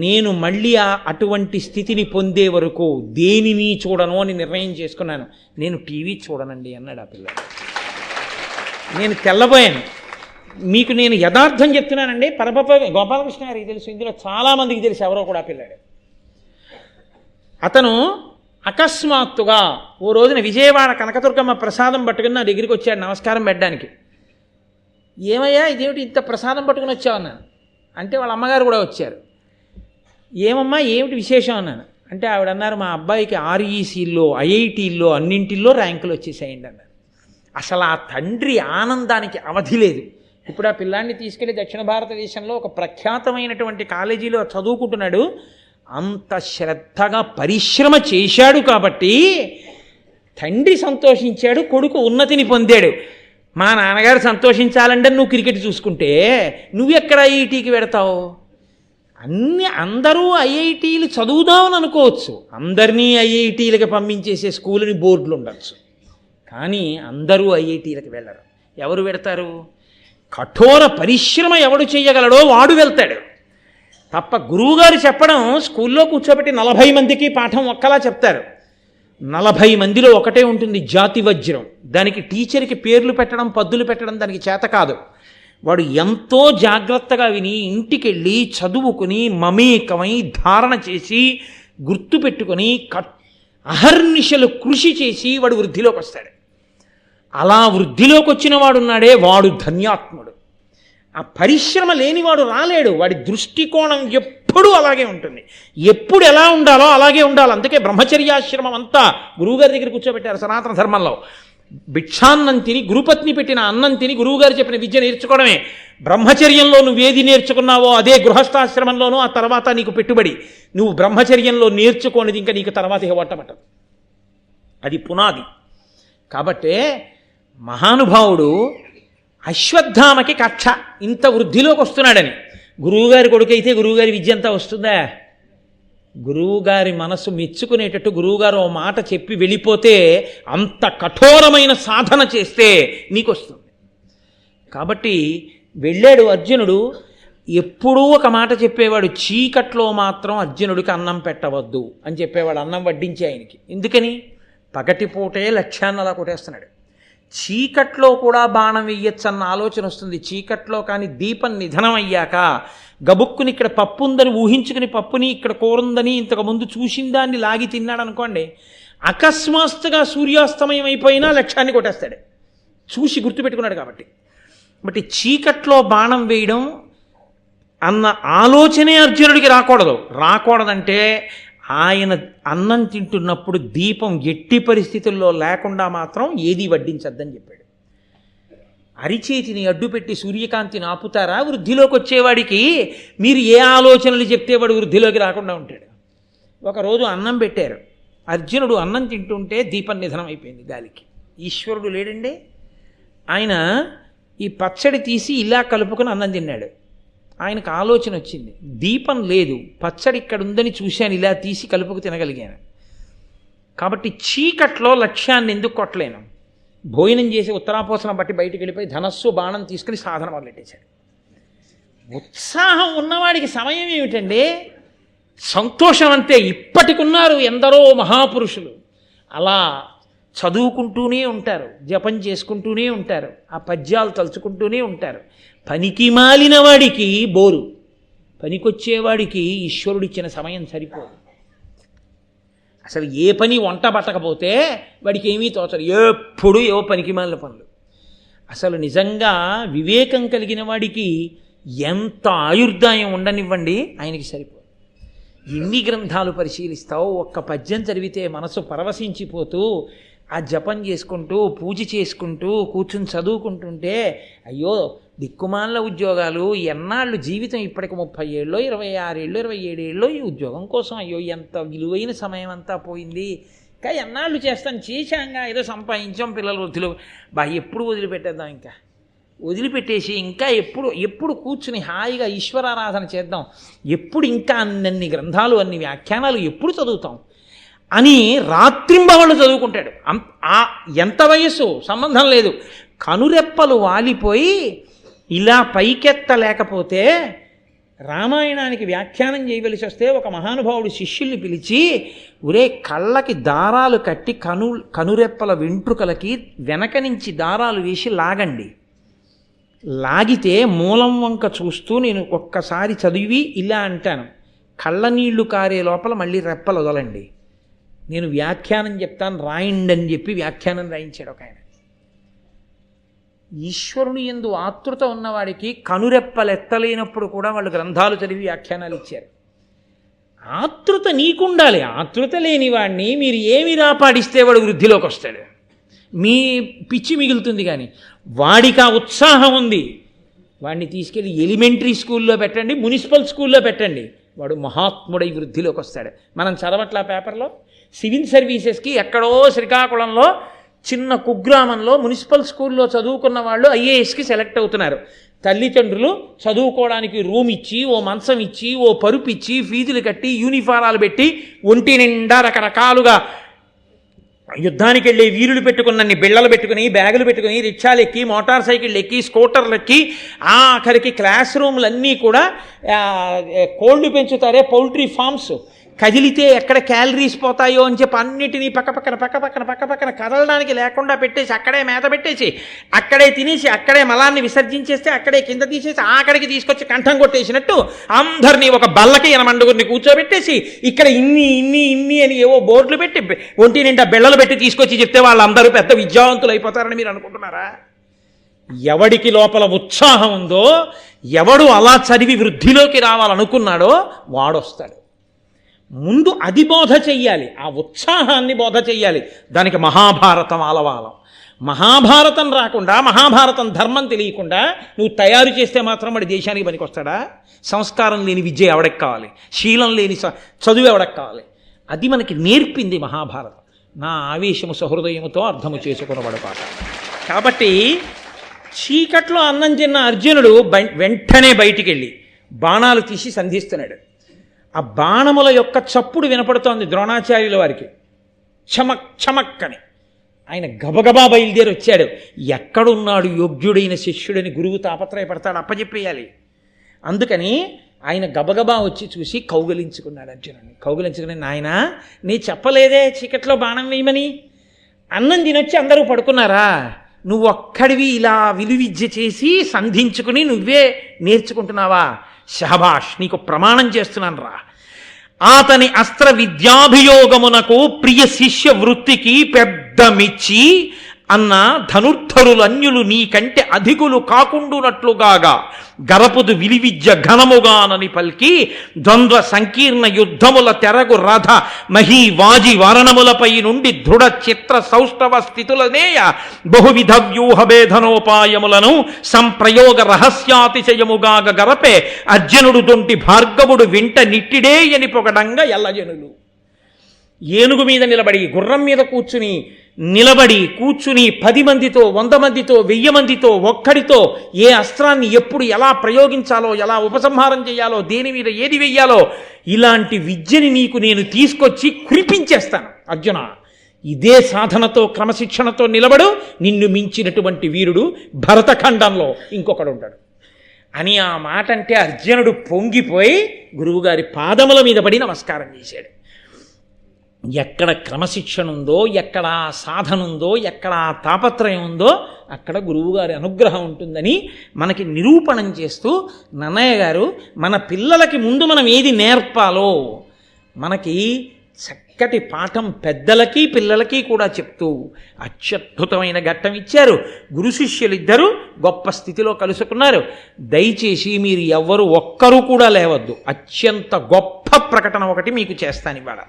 నేను మళ్ళీ అటువంటి స్థితిని పొందే వరకు దేనిని చూడను అని నిర్ణయం చేసుకున్నాను, నేను టీవీ చూడనండి అన్నాడు ఆ పిల్లడు. నేను తెల్లబోయాను. మీకు నేను యథార్థం చెప్తున్నానండి. గోపాలకృష్ణ గారికి తెలుసు, ఇందులో చాలామందికి తెలుసు, ఎవరో కూడా పిల్లాడు. అతను అకస్మాత్తుగా ఓ రోజున విజయవాడ కనకదుర్గమ్మ ప్రసాదం పట్టుకుని నా దగ్గరికి వచ్చాడు నమస్కారం పెట్టడానికి. ఏమయ్యా ఇదేమిటి ఇంత ప్రసాదం పట్టుకుని వచ్చావు అన్నాను. అంటే వాళ్ళ అమ్మగారు కూడా వచ్చారు. ఏమమ్మా ఏమిటి విశేషం అన్నాను. అంటే ఆవిడ అన్నారు, మా అబ్బాయికి ఆర్ఈసీల్లో ఐఐటీల్లో అన్నింటిల్లో ర్యాంకులు వచ్చేసాయండి అన్నారు. అసలు ఆ తండ్రి ఆనందానికి అవధి లేదు. ఇప్పుడు ఆ పిల్లాన్ని తీసుకెళ్ళి దక్షిణ భారతదేశంలో ఒక ప్రఖ్యాతమైనటువంటి కాలేజీలో చదువుకుంటున్నాడు. అంత శ్రద్ధగా పరిశ్రమ చేశాడు కాబట్టి తండ్రి సంతోషించాడు, కొడుకు ఉన్నతిని పొందాడు. మా నాన్నగారు సంతోషించాలంటే నువ్వు క్రికెట్ చూసుకుంటే నువ్వెక్కడ ఐఐటీకి పెడతావు? అందరూ ఐఐటీలు చదువుదామని అనుకోవచ్చు, అందరినీ ఐఐటీలకు పంపించేసే స్కూల్ని బోర్డులు ఉండొచ్చు, కానీ అందరూ ఐఐటీలకు వెళ్ళరు. ఎవరు వెడతారు? కఠోర పరిశ్రమ ఎవడు చేయగలడో వాడు వెళ్తాడు తప్ప. గురువుగారు చెప్పడం స్కూల్లో కూర్చోబెట్టి 40 మందికి పాఠం ఒక్కలా చెప్తారు. 40 మందిలో ఒకటే ఉంటుంది జాతి వజ్రం. దానికి టీచర్కి పేర్లు పెట్టడం పద్దులు పెట్టడం దానికి చేత కాదు. వాడు ఎంతో జాగ్రత్తగా విని ఇంటికెళ్ళి చదువుకుని మమేకమై ధారణ చేసి గుర్తుపెట్టుకొని అహర్నిశలు కృషి చేసి వాడు వృద్ధిలోకి వస్తాడు. అలా వృద్ధిలోకి వచ్చిన వాడున్నాడే వాడు ధన్యాత్ముడు. ఆ పరిశ్రమ లేనివాడు రాలేడు. వాడి దృష్టికోణం ఎప్పుడూ అలాగే ఉంటుంది, ఎప్పుడు ఎలా ఉండాలో అలాగే ఉండాలి. అందుకే బ్రహ్మచర్యాశ్రమం అంతా గురువుగారి దగ్గర కూర్చోబెట్టారు. సనాతన ధర్మంలో భిక్షాన్నం తిని గురుపత్ని పెట్టిన అన్నం తిని గురువుగారు చెప్పిన విద్య నేర్చుకోవడమే. బ్రహ్మచర్యంలో నువ్వేది నేర్చుకున్నావో అదే గృహస్థాశ్రమంలోనూ ఆ తర్వాత నీకు పెట్టుబడి. నువ్వు బ్రహ్మచర్యంలో నేర్చుకోనిది ఇంకా నీకు తర్వాత ఇవ్వటమటదు, అది పునాది. కాబట్టే మహానుభావుడు అశ్వత్థామకి కక్ష ఇంత వృద్ధిలోకి వస్తున్నాడని. గురువుగారి కొడుకైతే గురువుగారి విద్య అంతా వస్తుందా? గురువుగారి మనసు మెచ్చుకునేటట్టు గురువుగారు ఓ మాట చెప్పి వెళ్ళిపోతే అంత కఠోరమైన సాధన చేస్తే నీకు వస్తుంది. కాబట్టి వెళ్ళాడు అర్జునుడు. ఎప్పుడూ ఒక మాట చెప్పేవాడు, చీకట్లో మాత్రం అర్జునుడికి అన్నం పెట్టవద్దు అని చెప్పేవాడు, అన్నం వడ్డించి ఆయనకి. ఎందుకని? పగటిపూటే లక్ష్యాన్ని అలా కొట్టేస్తున్నాడు. చీకట్లో కూడా బాణం వెయ్యొచ్చన్న ఆలోచన వస్తుంది. చీకట్లో కానీ దీపం నిధనం అయ్యాక గబుక్కుని ఇక్కడ పప్పు ఉందని ఊహించుకుని పప్పుని ఇక్కడ కూరుందని ఇంతకుముందు చూసిన దాన్ని లాగి తిన్నాడు అనుకోండి, అకస్మాత్తుగా సూర్యాస్తమయం అయిపోయినా లక్ష్యాన్ని కొట్టేస్తాడు, చూసి గుర్తుపెట్టుకున్నాడు కాబట్టి. బట్ చీకట్లో బాణం వేయడం అన్న ఆలోచనే అర్జునుడికి రాకూడదంటే ఆయన అన్నం తింటున్నప్పుడు దీపం ఎట్టి పరిస్థితుల్లో లేకుండా మాత్రం ఏది వడ్డించద్దని చెప్పాడు. అరిచేతిని అడ్డుపెట్టి సూర్యకాంతిని ఆపుతారా? వృద్ధిలోకి వచ్చేవాడికి మీరు ఏ ఆలోచనలు చెప్తే వాడు వృద్ధిలోకి రాకుండా ఉంటాడు. ఒకరోజు అన్నం పెట్టారు, అర్జునుడు అన్నం తింటుంటే దీపం నిధనం అయిపోయింది గాలికి. ఈశ్వరుడు లేడండి, ఆయన ఈ పచ్చడి తీసి ఇలా కలుపుకొని అన్నం తిన్నాడు. ఆయనకు ఆలోచన వచ్చింది, దీపం లేదు, పచ్చడి ఇక్కడ ఉందని చూశాను, ఇలా తీసి కలుపుకు తినగలిగాను, కాబట్టి చీకట్లో లక్ష్యాన్ని ఎందుకు కొట్టలేను, భోజనం చేసి ఉత్తరాపోసన బట్టి బయటికి వెళ్ళిపోయి ధనస్సు బాణం తీసుకుని సాధన మొదలెట్టేశాడు. ఉత్సాహం ఉన్నవాడికి సమయం ఏమిటండి, సంతోషం అంతే. ఇప్పటికున్నారు ఎందరో మహాపురుషులు అలా చదువుకుంటూనే ఉంటారు, జపం చేసుకుంటూనే ఉంటారు, ఆ పద్యాలు తలుచుకుంటూనే ఉంటారు. పనికి మాలిన వాడికి బోరు, పనికొచ్చేవాడికి ఈశ్వరుడిచ్చిన సమయం సరిపోదు. అసలు ఏ పని వంట పట్టకపోతే వాడికి ఏమీ తోచదు, ఎప్పుడు ఏవో పనికి మాలిన పనులు. అసలు నిజంగా వివేకం కలిగిన వాడికి ఎంత ఆయుర్దాయం ఉండనివ్వండి, ఆయనకి సరిపోదు. ఎన్ని గ్రంథాలు పరిశీలిస్తావు, ఒక్క పద్యం చదివితే మనసు పరవశించిపోతూ ఆ జపం చేసుకుంటూ పూజ చేసుకుంటూ కూర్చుని చదువుకుంటుంటే, అయ్యో దిక్కుమాల ఉద్యోగాలు ఎన్నాళ్ళు, జీవితం ఇప్పటికి 30 ఏళ్ళో 26 ఏళ్ళో 27 ఏళ్ళో ఈ ఉద్యోగం కోసం, అయ్యో ఎంత విలువైన సమయం అంతా పోయింది, ఇంకా ఎన్నాళ్ళు చేస్తాను, చేశాంగా ఏదో సంపాదించాం, పిల్లలు వృద్ధులు, ఎప్పుడు వదిలిపెట్టేద్దాం, ఇంకా వదిలిపెట్టేసి ఇంకా ఎప్పుడు కూర్చుని హాయిగా ఈశ్వరారాధన చేద్దాం, ఎప్పుడు ఇంకా అన్ని గ్రంథాలు అన్ని వ్యాఖ్యానాలు ఎప్పుడు చదువుతాం అని రాత్రింబవళ్ళు చదువుకుంటాడు. ఎంత వయస్సు సంబంధం లేదు, కనురెప్పలు వాలిపోయి ఇలా పైకెత్తలేకపోతే రామాయణానికి వ్యాఖ్యానం చేయవలసి వస్తే ఒక మహానుభావుడు శిష్యుల్ని పిలిచి, ఒరే కళ్ళకి దారాలు కట్టి కనురెప్పల వెంట్రుకలకి వెనక నుంచి దారాలు వేసి లాగండి, లాగితే మూలం వంక చూస్తూ నేను ఒక్కసారి చదివి ఇలా అంటాను, కళ్ళ నీళ్లు కారే లోపల మళ్ళీ రెప్పలు వదలండి, నేను వ్యాఖ్యానం చెప్తాను రాయండి అని చెప్పి వ్యాఖ్యానం రాయించాడు ఒక ఆయన. ఈశ్వరుని యందు ఆతృత ఉన్నవాడికి కనురెప్పలెత్తలేనప్పుడు కూడా వాళ్ళు గ్రంథాలు చదివి వ్యాఖ్యానాలు ఇచ్చారు. ఆతృత నీకుండాలి, ఆతృత లేని వాడిని మీరు ఏమి రాపాడిస్తే వాడు వృద్ధిలోకి వస్తాడు, మీ పిచ్చి మిగులుతుంది. కానీ వాడికి ఆ ఉత్సాహం ఉంది, వాడిని తీసుకెళ్ళి ఎలిమెంటరీ స్కూల్లో పెట్టండి, మున్సిపల్ స్కూల్లో పెట్టండి, వాడు మహాత్ముడై వృద్ధిలోకి వస్తాడు. మనం చదవట్లా పేపర్లో, సివిల్ సర్వీసెస్కి ఎక్కడో శ్రీకాకుళంలో చిన్న కుగ్రామంలో మున్సిపల్ స్కూల్లో చదువుకున్న వాళ్ళు ఐఏఎస్కి సెలెక్ట్ అవుతున్నారు. తల్లిదండ్రులు చదువుకోవడానికి రూమ్ ఇచ్చి, ఓ మంచం ఇచ్చి, ఓ పరుపు ఇచ్చి, ఫీజులు కట్టి, యూనిఫారాలు పెట్టి, ఒంటి నిండా రకరకాలుగా యుద్ధానికి వెళ్ళే వీరులు పెట్టుకున్నన్ని బిళ్ళలు పెట్టుకుని, బ్యాగులు పెట్టుకుని, రిక్షాలు ఎక్కి, మోటార్ సైకిళ్ళు ఎక్కి, స్కూటర్లు ఎక్కి, ఆఖరికి క్లాస్ రూమ్లన్నీ కూడా కోళ్ళు పెంచుతారే పౌల్ట్రీ ఫార్మ్స్, కదిలితే ఎక్కడ క్యాలరీస్ పోతాయో అని చెప్పి అన్నిటినీ పక్కపక్కన కదలడానికి లేకుండా పెట్టేసి, అక్కడే మేత పెట్టేసి, అక్కడే తినేసి, అక్కడే మలాన్ని విసర్జించేస్తే, అక్కడే కింద తీసేసి ఆఖడికి తీసుకొచ్చి కంఠం కొట్టేసినట్టు అందరినీ ఒక బల్లకి 8 కూర్చోబెట్టేసి, ఇక్కడ ఇన్ని అని ఏవో బోర్డులు పెట్టి ఒంటి నిండా బిళ్ళలు పెట్టి తీసుకొచ్చి చెప్తే వాళ్ళందరూ పెద్ద విద్యావంతులు అయిపోతారని మీరు అనుకుంటున్నారా? ఎవడికి లోపల ఉత్సాహం ఉందో, ఎవడు అలా చదివి వృద్ధిలోకి రావాలనుకున్నాడో వాడొస్తాడు. ముందు అది బోధ చెయ్యాలి, ఆ ఉత్సాహాన్ని బోధ చెయ్యాలి. దానికి మహాభారతం ఆలవాలం. మహాభారతం రాకుండా, మహాభారతం ధర్మం తెలియకుండా నువ్వు తయారు చేస్తే మాత్రం వాడి దేశానికి పనికొస్తాడా? సంస్కారం లేని విద్య ఎవడకి కావాలి? శీలం లేని చదువు ఎవడకి కావాలి? అది మనకి నేర్పింది మహాభారతం. నా ఆవేశము సహృదయముతో అర్థము చేసుకున్నవాడు పాట. కాబట్టి చీకట్లో అన్నం తిన్న అర్జునుడు వెంటనే బయటికి వెళ్ళి బాణాలు తీసి సంధిస్తున్నాడు. ఆ బాణముల యొక్క చప్పుడు వినపడుతోంది ద్రోణాచార్యుల వారికి, చమక్ చమక్ అని. ఆయన గబగబా బయలుదేరి వచ్చాడు. ఎక్కడున్నాడు యోగ్యుడైన శిష్యుడని గురువు తాపత్రయపడతాడు, అప్పచెప్పేయాలి. అందుకని ఆయన గబగబా వచ్చి చూసి కౌగలించుకున్నాడు అర్జునుడిని. కౌగలించుకుని, నాయన నీ చెప్పలేదే చీకట్లో బాణం వేయమని? అన్నం తినొచ్చి అందరూ పడుకున్నారా? నువ్వు ఒక్కడివి ఇలా విలువిద్య చేసి సంధించుకుని నువ్వే నేర్చుకుంటున్నావా? శహబాష్, నీకు ప్రమాణం చేస్తున్నాను రా. అతని అస్త్ర విద్యాభియోగమునకు ప్రియ శిష్య వృత్తికి పెద్ద మెచ్చి అన్న ధనుర్ధరులన్యులు నీకంటే అధికులు కాకుండునట్లుగాగా గరపుదు విలివిద్య ఘనముగానని పల్కి ద్వంద్వ సంకీర్ణ యుద్ధముల తెరగు రథ మహీ వాజి వారణములపై నుండి దృఢ చిత్ర సౌష్ఠవ స్థితులనేయ బహువిధ వ్యూహ భేదనోపాయములను సంప్రయోగ రహస్యాతిశయముగాగ గరపే అర్జునుడు దొంటి భార్గవుడు వింట నిట్టిడే అని పొగడంగా ఎల్లజనులు. ఏనుగు మీద నిలబడి, గుర్రం మీద కూర్చుని నిలబడి కూర్చుని 10 మందితో 100 మందితో 1000 మందితో ఒక్కడితో ఏ అస్త్రాన్ని ఎప్పుడు ఎలా ప్రయోగించాలో, ఎలా ఉపసంహారం చేయాలో, దేని మీద ఏది వెయ్యాలో, ఇలాంటి విద్యని నీకు నేను తీసుకొచ్చి కురిపించేస్తాను అర్జున. ఇదే సాధనతో క్రమశిక్షణతో నిలబడు, నిన్ను మించినటువంటి వీరుడు భరతఖండంలో ఇంకొకడు ఉంటాడు అని ఆ మాట అంటే అర్జునుడు పొంగిపోయి గురువుగారి పాదముల మీద పడి నమస్కారం చేశాడు. ఎక్కడ క్రమశిక్షణ ఉందో, ఎక్కడ సాధన ఉందో, ఎక్కడ తాపత్రయం ఉందో అక్కడ గురువుగారి అనుగ్రహం ఉంటుందని మనకి నిరూపణం చేస్తూ నన్నయ్య గారు మన పిల్లలకి ముందు మనం ఏది నేర్పాలో మనకి చక్కటి పాఠం పెద్దలకి పిల్లలకి కూడా చెప్తూ అత్యద్భుతమైన ఘట్టం ఇచ్చారు. గురు శిష్యులిద్దరూ గొప్ప స్థితిలో కలుసుకున్నారు. దయచేసి మీరు ఎవ్వరు ఒక్కరూ కూడా లేవద్దు. అత్యంత గొప్ప ప్రకటన ఒకటి మీకు చేస్తాను ఇవాళ.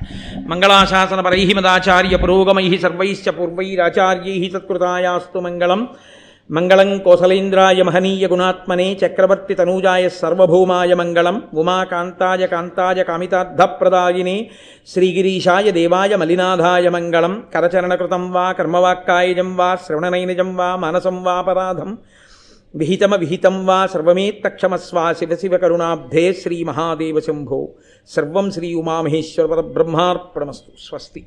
మంగళాశాసన పరై మదాచార్య పురోగమై సర్వైశ్చ పూర్వైరాచార్యై సత్కృతాయాస్తు మంగళం. మంగళం కోసలేంద్రాయ మహనీయ గుణాత్మనే చక్రవర్తి తనూజాయ సర్వభౌమాయ మంగళం. ఉమాకాంతాయ కాంతాయ కామితార్థప్రదాయినే శ్రీగిరీశాయ దేవాయ మలినాథాయ మంగళం. కరచరణకృతం వా కర్మవాక్కాయజం వా శ్రవణనైనజం వా మానసం వాపరాధం విహితం వా సర్వమేత్తక్షమస్వా శివ శివ కరుణాబ్ధే శ్రీ మహాదేవ శంభో. సర్వం శ్రీ ఉమామహేశ్వర పరబ్రహ్మార్పణమస్తు. స్వస్తి.